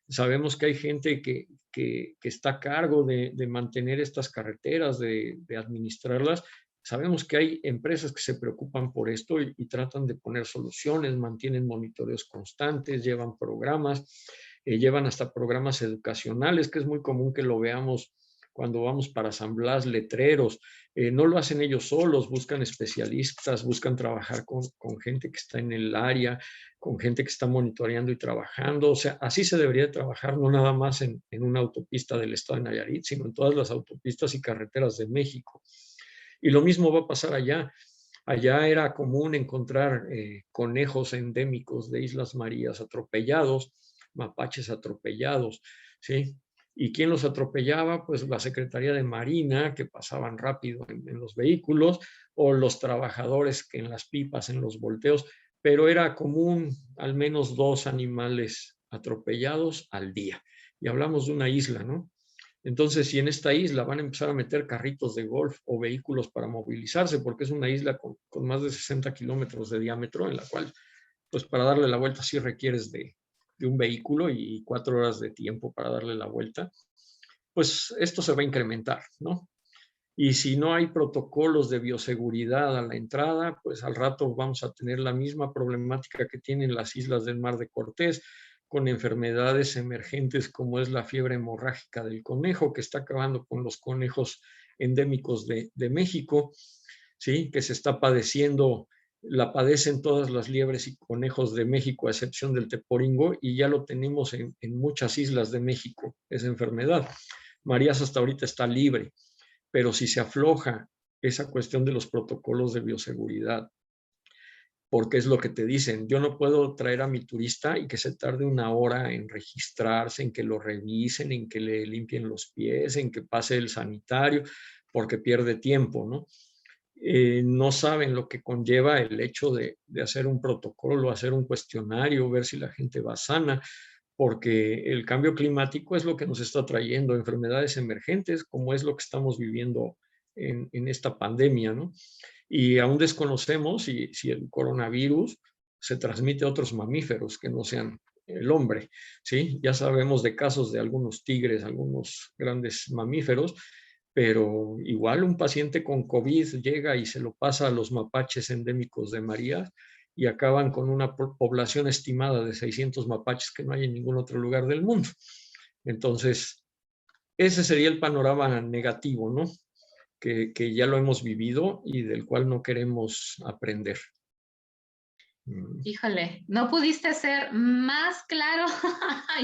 sabemos que hay gente que está a cargo de mantener estas carreteras, de administrarlas, sabemos que hay empresas que se preocupan por esto y tratan de poner soluciones, mantienen monitoreos constantes, llevan programas, llevan hasta programas educacionales, que es muy común que lo veamos cuando vamos para San Blas, letreros. No lo hacen ellos solos, buscan especialistas, buscan trabajar con gente que está en el área, con gente que está monitoreando y trabajando. O sea, así se debería trabajar, no nada más en una autopista del estado de Nayarit, sino en todas las autopistas y carreteras de México. Y lo mismo va a pasar allá. Allá era común encontrar conejos endémicos de Islas Marías atropellados, mapaches atropellados, ¿sí? ¿Y quién los atropellaba? Pues la Secretaría de Marina, que pasaban rápido en los vehículos, o los trabajadores que en las pipas, en los volteos, pero era común al menos 2 animales atropellados al día. Y hablamos de una isla, ¿no? Entonces, si en esta isla van a empezar a meter carritos de golf o vehículos para movilizarse, porque es una isla con más de 60 kilómetros de diámetro, en la cual, pues para darle la vuelta sí requieres de un vehículo y 4 horas de tiempo para darle la vuelta, pues esto se va a incrementar, ¿no? Y si no hay protocolos de bioseguridad a la entrada, pues al rato vamos a tener la misma problemática que tienen las islas del Mar de Cortés, con enfermedades emergentes como es la fiebre hemorrágica del conejo, que está acabando con los conejos endémicos de México, ¿sí? Que se está padeciendo, la padecen todas las liebres y conejos de México, a excepción del teporingo, y ya lo tenemos en muchas islas de México, esa enfermedad. Marías hasta ahorita está libre, pero si se afloja esa cuestión de los protocolos de bioseguridad, porque es lo que te dicen, yo no puedo traer a mi turista y que se tarde una hora en registrarse, en que lo revisen, en que le limpien los pies, en que pase el sanitario, porque pierde tiempo, ¿no? No saben lo que conlleva el hecho de hacer un protocolo, hacer un cuestionario, ver si la gente va sana, porque el cambio climático es lo que nos está trayendo enfermedades emergentes, como es lo que estamos viviendo en esta pandemia, ¿no? Y aún desconocemos si el coronavirus se transmite a otros mamíferos que no sean el hombre, ¿sí? Ya sabemos de casos de algunos tigres, algunos grandes mamíferos, pero igual un paciente con COVID llega y se lo pasa a los mapaches endémicos de Marías y acaban con una población estimada de 600 mapaches que no hay en ningún otro lugar del mundo. Entonces, ese sería el panorama negativo, ¿no? Que ya lo hemos vivido y del cual no queremos aprender.
Híjole, no pudiste ser más claro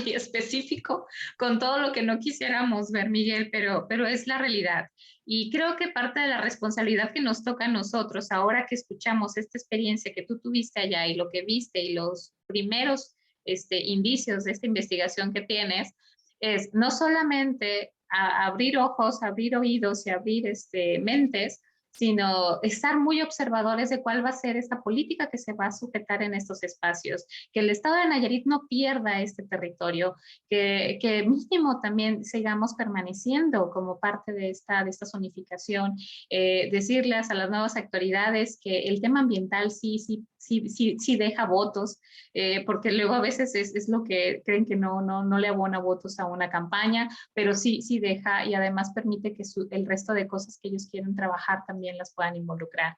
y específico con todo lo que no quisiéramos ver, Miguel, pero es la realidad. Y creo que parte de la responsabilidad que nos toca a nosotros, ahora que escuchamos esta experiencia que tú tuviste allá y lo que viste y los primeros indicios de esta investigación que tienes, es no solamente abrir ojos, abrir oídos y abrir mentes, sino estar muy observadores de cuál va a ser esta política que se va a sujetar en estos espacios, que el Estado de Nayarit no pierda este territorio, que mínimo también sigamos permaneciendo como parte de esta zonificación, decirles a las nuevas autoridades que el tema ambiental sí deja votos, porque luego a veces es lo que creen que no le abona votos a una campaña, pero sí deja y además permite que el resto de cosas que ellos quieren trabajar también las puedan involucrar.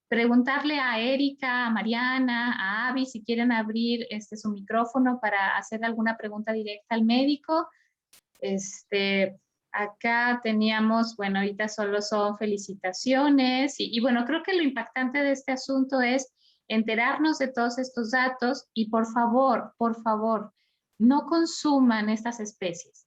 Preguntarle a Erika, a Mariana, a Avi si quieren abrir su micrófono para hacer alguna pregunta directa al médico. Acá teníamos, bueno, ahorita solo son felicitaciones y bueno, creo que lo impactante de este asunto es enterarnos de todos estos datos y por favor, no consuman estas especies.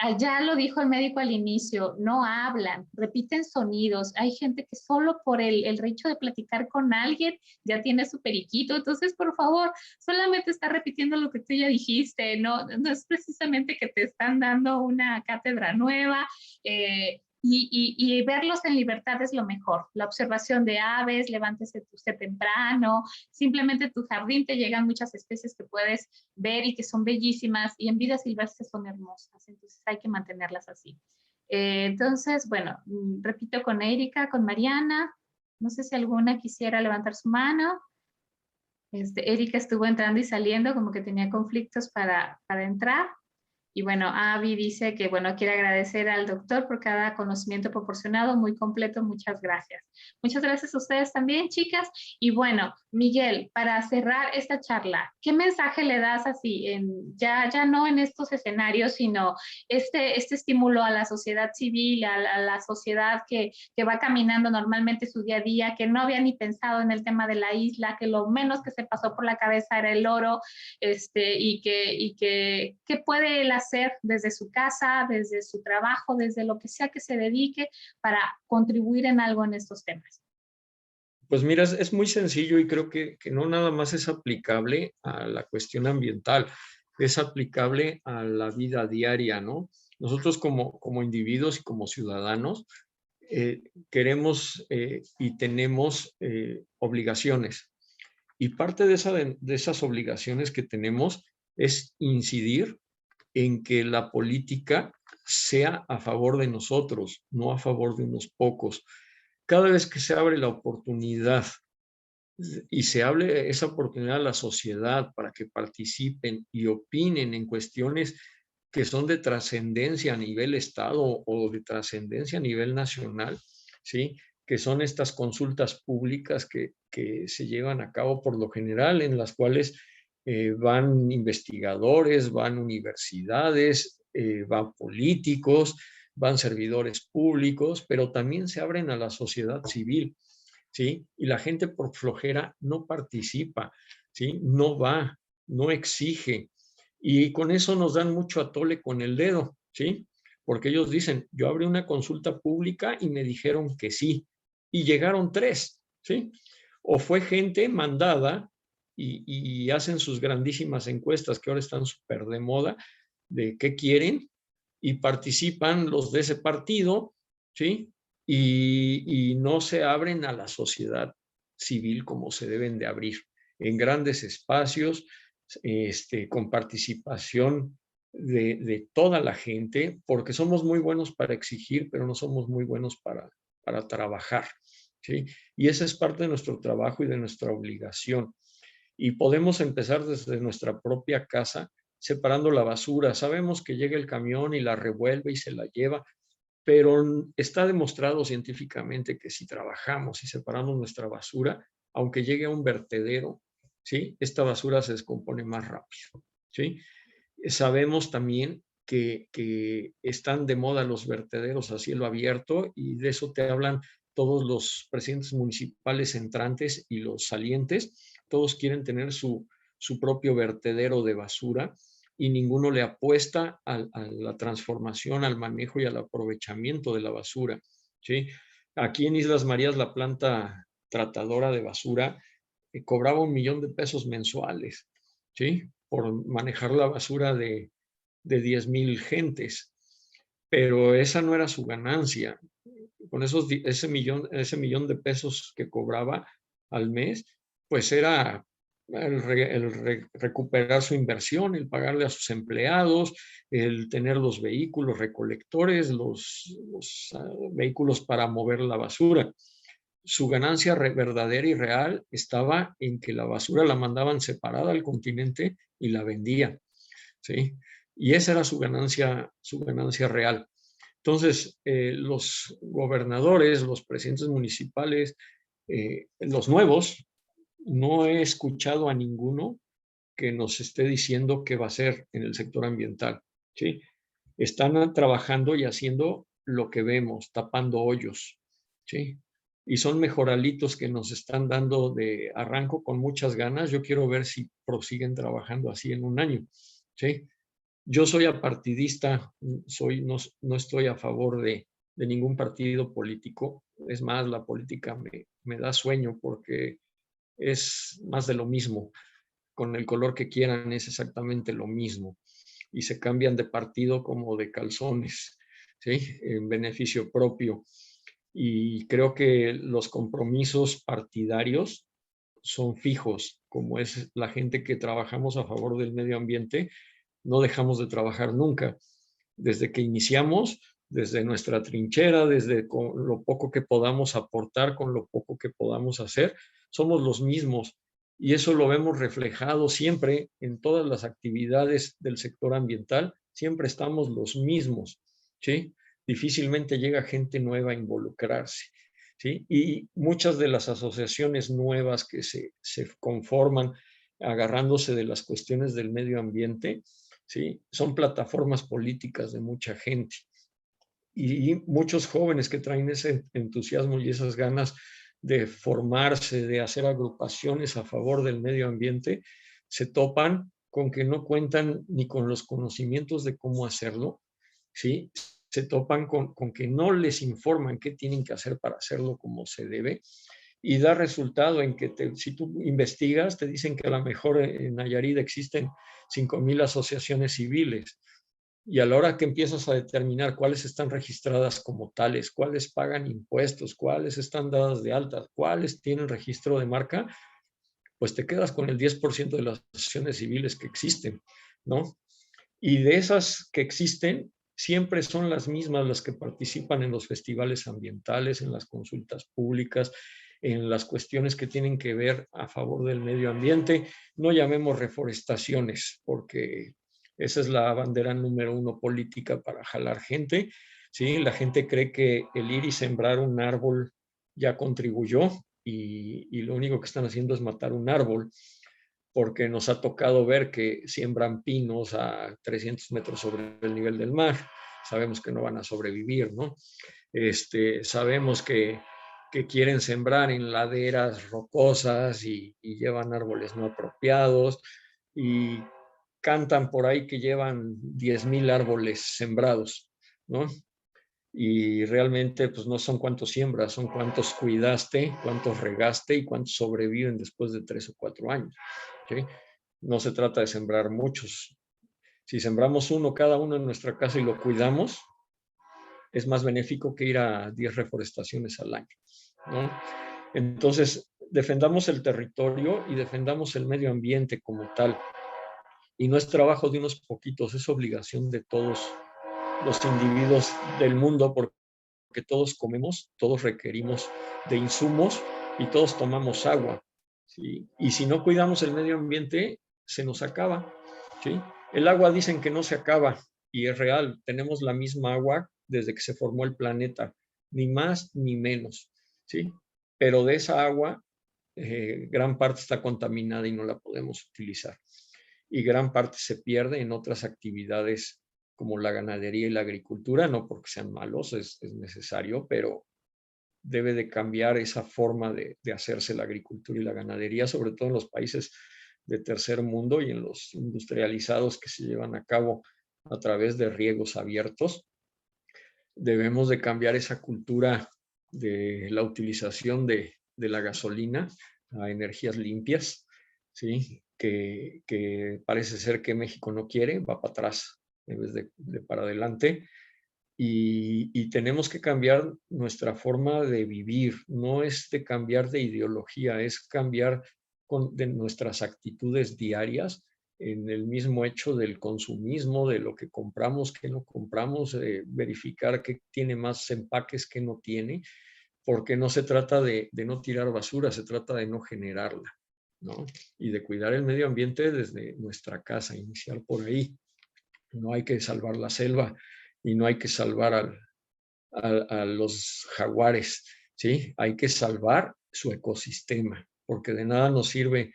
Allá lo dijo el médico al inicio, no hablan, repiten sonidos. Hay gente que solo por el hecho de platicar con alguien ya tiene su periquito. Entonces, por favor, solamente está repitiendo lo que tú ya dijiste. No es precisamente que te están dando una cátedra nueva. Y verlos en libertad es lo mejor. La observación de aves, levántese usted temprano, simplemente tu jardín te llegan muchas especies que puedes ver y que son bellísimas y en vida silvestre son hermosas, entonces hay que mantenerlas así. Entonces, bueno, repito con Erika, con Mariana, no sé si alguna quisiera levantar su mano. Erika estuvo entrando y saliendo, como que tenía conflictos para entrar. Y bueno, Avi dice que, bueno, quiere agradecer al doctor por cada conocimiento proporcionado, muy completo, muchas gracias. Muchas gracias a ustedes también, chicas. Y bueno, Miguel, para cerrar esta charla, ¿qué mensaje le das así, ya no en estos escenarios, sino este estímulo a la sociedad civil, a la sociedad que va caminando normalmente su día a día, que no había ni pensado en el tema de la isla, que lo menos que se pasó por la cabeza era el oro, y que puede él hacer desde su casa, desde su trabajo, desde lo que sea que se dedique para contribuir en algo en estos temas?
Pues mira, es muy sencillo y creo que no nada más es aplicable a la cuestión ambiental, es aplicable a la vida diaria, ¿no? Nosotros como individuos y como ciudadanos queremos y tenemos obligaciones. Y parte de esas obligaciones que tenemos es incidir en que la política sea a favor de nosotros, no a favor de unos pocos. Cada vez que se abre la oportunidad y se hable esa oportunidad a la sociedad para que participen y opinen en cuestiones que son de trascendencia a nivel Estado o de trascendencia a nivel nacional, ¿sí? Que son estas consultas públicas que se llevan a cabo por lo general, en las cuales van investigadores, van universidades, van políticos, van servidores públicos, pero también se abren a la sociedad civil, ¿sí? Y la gente por flojera no participa, ¿sí? No va, no exige. Y con eso nos dan mucho atole con el dedo, ¿sí? Porque ellos dicen, yo abrí una consulta pública y me dijeron que sí. Y llegaron 3, ¿sí? O fue gente mandada y hacen sus grandísimas encuestas que ahora están súper de moda, de qué quieren, y participan los de ese partido, ¿sí? Y no se abren a la sociedad civil como se deben de abrir, en grandes espacios, con participación de toda la gente, porque somos muy buenos para exigir, pero no somos muy buenos para trabajar, ¿sí? Y esa es parte de nuestro trabajo y de nuestra obligación. Y podemos empezar desde nuestra propia casa separando la basura. Sabemos que llega el camión y la revuelve y se la lleva, pero está demostrado científicamente que si trabajamos y separamos nuestra basura, aunque llegue a un vertedero, ¿sí? Esta basura se descompone más rápido, ¿sí? Sabemos también que están de moda los vertederos a cielo abierto, y de eso te hablan todos los presidentes municipales entrantes y los salientes. Todos quieren tener su propio vertedero de basura, y ninguno le apuesta a la transformación, al manejo y al aprovechamiento de la basura, ¿sí? Aquí en Islas Marías, la planta tratadora de basura cobraba $1,000,000 mensuales, ¿sí? Por manejar la basura de 10,000 gentes. Pero esa no era su ganancia. Con ese millón de pesos que cobraba al mes, pues era recuperar su inversión, el pagarle a sus empleados, el tener los vehículos recolectores, los vehículos para mover la basura. Su ganancia verdadera y real estaba en que la basura la mandaban separada al continente y la vendían, ¿sí? Y esa era su ganancia real. Entonces, los gobernadores, los presidentes municipales, los nuevos, no he escuchado a ninguno que nos esté diciendo qué va a hacer en el sector ambiental, ¿sí? Están trabajando y haciendo lo que vemos, tapando hoyos, ¿sí? Y son mejoralitos que nos están dando de arranco con muchas ganas. Yo quiero ver si prosiguen trabajando así en un año, ¿sí? Yo soy apartidista, no estoy a favor de ningún partido político. Es más, la política me da sueño porque es más de lo mismo. Con el color que quieran es exactamente lo mismo. Y se cambian de partido como de calzones, ¿sí? En beneficio propio. Y creo que los compromisos partidarios son fijos, como es la gente que trabajamos a favor del medio ambiente. No dejamos de trabajar nunca. Desde que iniciamos, desde nuestra trinchera, desde lo poco que podamos aportar, con lo poco que podamos hacer, somos los mismos. Y eso lo vemos reflejado siempre en todas las actividades del sector ambiental. Siempre estamos los mismos, ¿sí? Difícilmente llega gente nueva a involucrarse, ¿sí? Y muchas de las asociaciones nuevas que se conforman agarrándose de las cuestiones del medio ambiente, ¿sí? Son plataformas políticas de mucha gente. Y muchos jóvenes que traen ese entusiasmo y esas ganas de formarse, de hacer agrupaciones a favor del medio ambiente, se topan con que no cuentan ni con los conocimientos de cómo hacerlo, ¿sí? Se topan con que no les informan qué tienen que hacer para hacerlo como se debe, y da resultado en que si tú investigas, te dicen que a lo mejor en Nayarit existen 5,000 asociaciones civiles, y a la hora que empiezas a determinar cuáles están registradas como tales, cuáles pagan impuestos, cuáles están dadas de alta, cuáles tienen registro de marca, pues te quedas con el 10% de las asociaciones civiles que existen, ¿no? Y de esas que existen, siempre son las mismas las que participan en los festivales ambientales, en las consultas públicas, en las cuestiones que tienen que ver a favor del medio ambiente. No llamemos reforestaciones, porque Esa es la bandera número 1 política para jalar gente, ¿sí? La gente cree que el ir y sembrar un árbol ya contribuyó y lo único que están haciendo es matar un árbol, porque nos ha tocado ver que siembran pinos a 300 metros sobre el nivel del mar. Sabemos que no van a sobrevivir, ¿no? Sabemos que quieren sembrar en laderas rocosas y llevan árboles no apropiados y cantan por ahí que llevan 10,000 árboles sembrados, ¿no? Y realmente pues no son cuántos siembras, son cuántos cuidaste, cuántos regaste y cuántos sobreviven después de 3 o 4 años, ¿sí? No se trata de sembrar muchos. Si sembramos uno cada uno en nuestra casa y lo cuidamos, es más benéfico que ir a 10 reforestaciones al año, ¿no? Entonces, defendamos el territorio y defendamos el medio ambiente como tal. Y no es trabajo de unos poquitos, es obligación de todos los individuos del mundo, porque todos comemos, todos requerimos de insumos y todos tomamos agua, ¿sí? Y si no cuidamos el medio ambiente, se nos acaba, ¿sí? El agua dicen que no se acaba y es real, tenemos la misma agua desde que se formó el planeta, ni más ni menos, ¿sí? Pero de esa agua, gran parte está contaminada y no la podemos utilizar. Y gran parte se pierde en otras actividades como la ganadería y la agricultura, no porque sean malos, es necesario, pero debe de cambiar esa forma de hacerse la agricultura y la ganadería, sobre todo en los países de tercer mundo y en los industrializados que se llevan a cabo a través de riegos abiertos. Debemos de cambiar esa cultura de la utilización de la gasolina a energías limpias, ¿sí? Que parece ser que México no quiere, va para atrás en vez de para adelante. Y tenemos que cambiar nuestra forma de vivir, no es de cambiar de ideología, es cambiar de nuestras actitudes diarias en el mismo hecho del consumismo, de lo que compramos, que no compramos, verificar qué tiene más empaques, que no tiene, porque no se trata de no tirar basura, se trata de no generarla, ¿no? Y de cuidar el medio ambiente desde nuestra casa, iniciar por ahí. No hay que salvar la selva y no hay que salvar a los jaguares, ¿sí? Hay que salvar su ecosistema, porque de nada nos sirve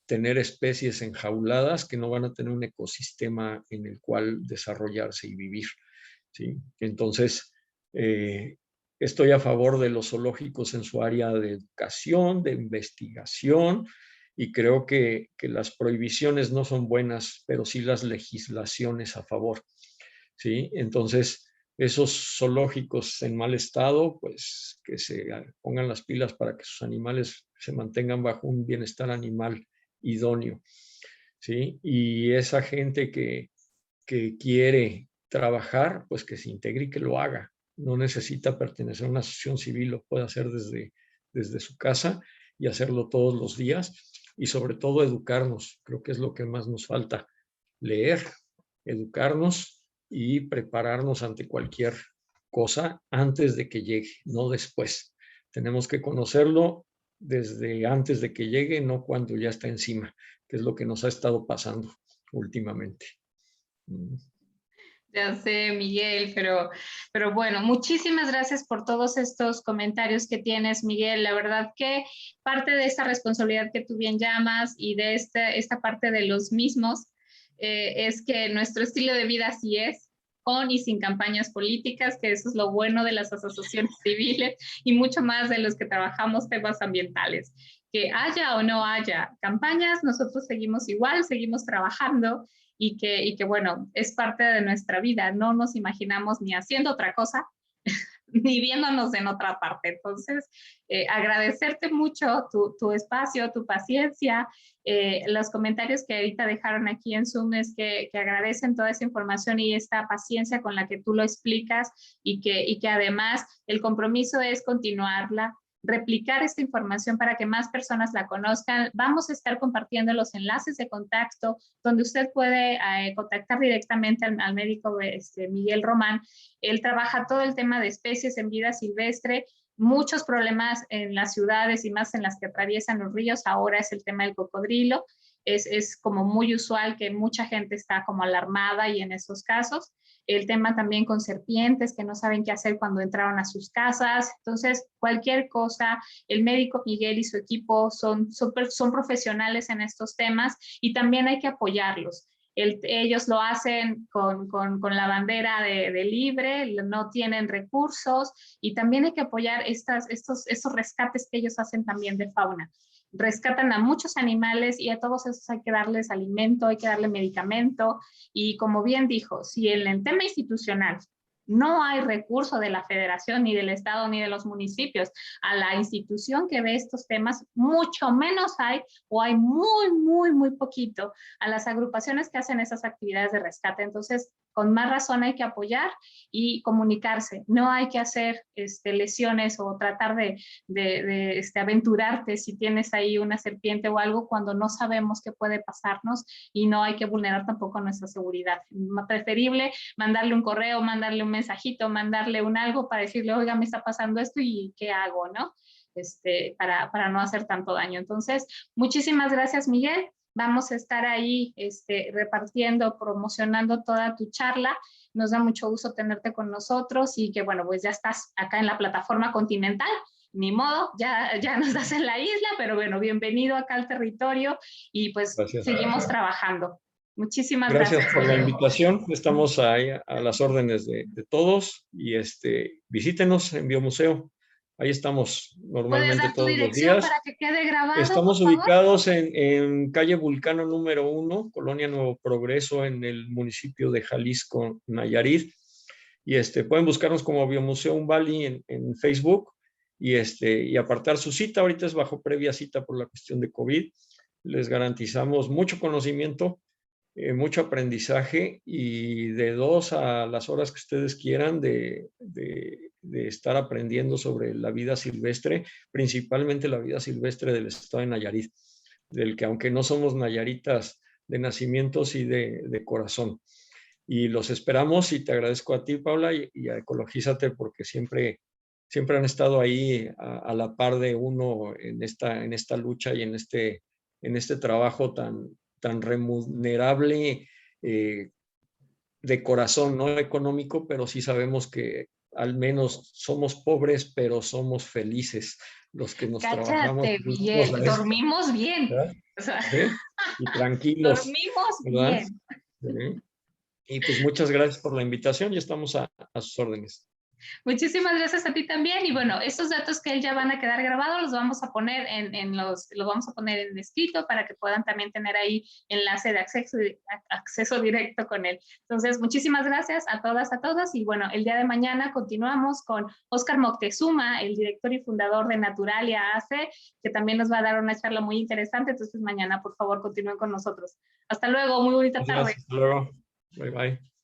tener especies enjauladas que no van a tener un ecosistema en el cual desarrollarse y vivir, ¿sí? Entonces, estoy a favor de los zoológicos en su área de educación, de investigación, y creo que las prohibiciones no son buenas, pero sí las legislaciones a favor, ¿sí? Entonces, esos zoológicos en mal estado, pues que se pongan las pilas para que sus animales se mantengan bajo un bienestar animal idóneo, ¿sí? Y esa gente que quiere trabajar, pues que se integre y que lo haga. No necesita pertenecer a una asociación civil, lo puede hacer desde su casa y hacerlo todos los días y sobre todo educarnos. Creo que es lo que más nos falta, leer, educarnos y prepararnos ante cualquier cosa antes de que llegue, no después. Tenemos que conocerlo desde antes de que llegue, no cuando ya está encima, que es lo que nos ha estado pasando últimamente.
Ya sé, Miguel, pero bueno, muchísimas gracias por todos estos comentarios que tienes, Miguel. La verdad que parte de esta responsabilidad que tú bien llamas y de esta parte de los mismos es que nuestro estilo de vida así es, con y sin campañas políticas, que eso es lo bueno de las asociaciones civiles y mucho más de los que trabajamos temas ambientales. Que haya o no haya campañas, nosotros seguimos igual, seguimos trabajando y que, bueno, es parte de nuestra vida. No nos imaginamos ni haciendo otra cosa, ni viéndonos en otra parte. Entonces, agradecerte mucho tu espacio, tu paciencia. Los comentarios que ahorita dejaron aquí en Zoom es que agradecen toda esa información y esta paciencia con la que tú lo explicas y que además el compromiso es continuarla, replicar esta información para que más personas la conozcan. Vamos a estar compartiendo los enlaces de contacto donde usted puede contactar directamente al médico Miguel Román. Él trabaja todo el tema de especies en vida silvestre, muchos problemas en las ciudades y más en las que atraviesan los ríos. Ahora es el tema del cocodrilo. es como muy usual que mucha gente está como alarmada y en esos casos. El tema también con serpientes que no saben qué hacer cuando entraron a sus casas. Entonces, cualquier cosa, el médico Miguel y su equipo son profesionales en estos temas y también hay que apoyarlos. Ellos lo hacen con la bandera de libre, no tienen recursos y también hay que apoyar estos rescates que ellos hacen también de fauna. Rescatan a muchos animales y a todos esos hay que darles alimento, hay que darle medicamento y como bien dijo, si en el tema institucional no hay recurso de la federación, ni del estado, ni de los municipios a la institución que ve estos temas, mucho menos hay o hay muy poquito a las agrupaciones que hacen esas actividades de rescate. Entonces, con más razón hay que apoyar y comunicarse. No hay que hacer lesiones o tratar de aventurarte si tienes ahí una serpiente o algo cuando no sabemos qué puede pasarnos y no hay que vulnerar tampoco nuestra seguridad. Preferible mandarle un correo, mandarle un mensajito, mandarle un algo para decirle, oiga, me está pasando esto y qué hago, ¿no? Para no hacer tanto daño. Entonces, muchísimas gracias, Miguel. Vamos a estar ahí repartiendo, promocionando toda tu charla. Nos da mucho gusto tenerte con nosotros y que, bueno, pues ya estás acá en la plataforma continental. Ni modo, ya nos das en la isla, pero bueno, bienvenido acá al territorio y pues
Gracias.
seguimos trabajando. Muchísimas
Gracias
gracias.
por la invitación. Estamos ahí a las órdenes de todos y visítenos en Biomuseo. Ahí estamos
¿Puedes
normalmente
dar tu
todos los
dirección
días.
para que quede grabado,
Estamos
por favor?
ubicados en calle Vulcano número 1, Colonia Nuevo Progreso, en el municipio de Jalisco, Nayarit. Y pueden buscarnos como Biomuseo Umbali en Facebook y apartar su cita. Ahorita es bajo previa cita por la cuestión de COVID. Les garantizamos mucho conocimiento, mucho aprendizaje y de 2 a las horas que ustedes quieran de estar aprendiendo sobre la vida silvestre, principalmente la vida silvestre del estado de Nayarit, del que aunque no somos nayaritas de nacimiento, sí de corazón. Y los esperamos y te agradezco a ti, Paula, y a Ecologízate porque siempre han estado ahí a la par de uno en esta lucha y en este trabajo tan remunerable de corazón, no económico, pero sí sabemos que al menos somos pobres, pero somos felices los que nos trabajamos.
Cállate, Miguel, dormimos bien. O sea,
¿sí? Y tranquilos,
dormimos
¿verdad?
bien.
¿Sí? Y pues muchas gracias por la invitación y estamos a sus órdenes.
Muchísimas gracias a ti también. Y bueno, estos datos que él ya van a quedar grabados los vamos a poner los vamos a poner en escrito para que puedan también tener ahí enlace de acceso directo con él. Entonces, muchísimas gracias a todas, a todos. Y bueno, el día de mañana continuamos con Óscar Moctezuma, el director y fundador de Naturalia AC, que también nos va a dar una charla muy interesante. Entonces, mañana, por favor, continúen con nosotros. Hasta luego, muy bonita tarde.
Hasta luego. Bye, bye.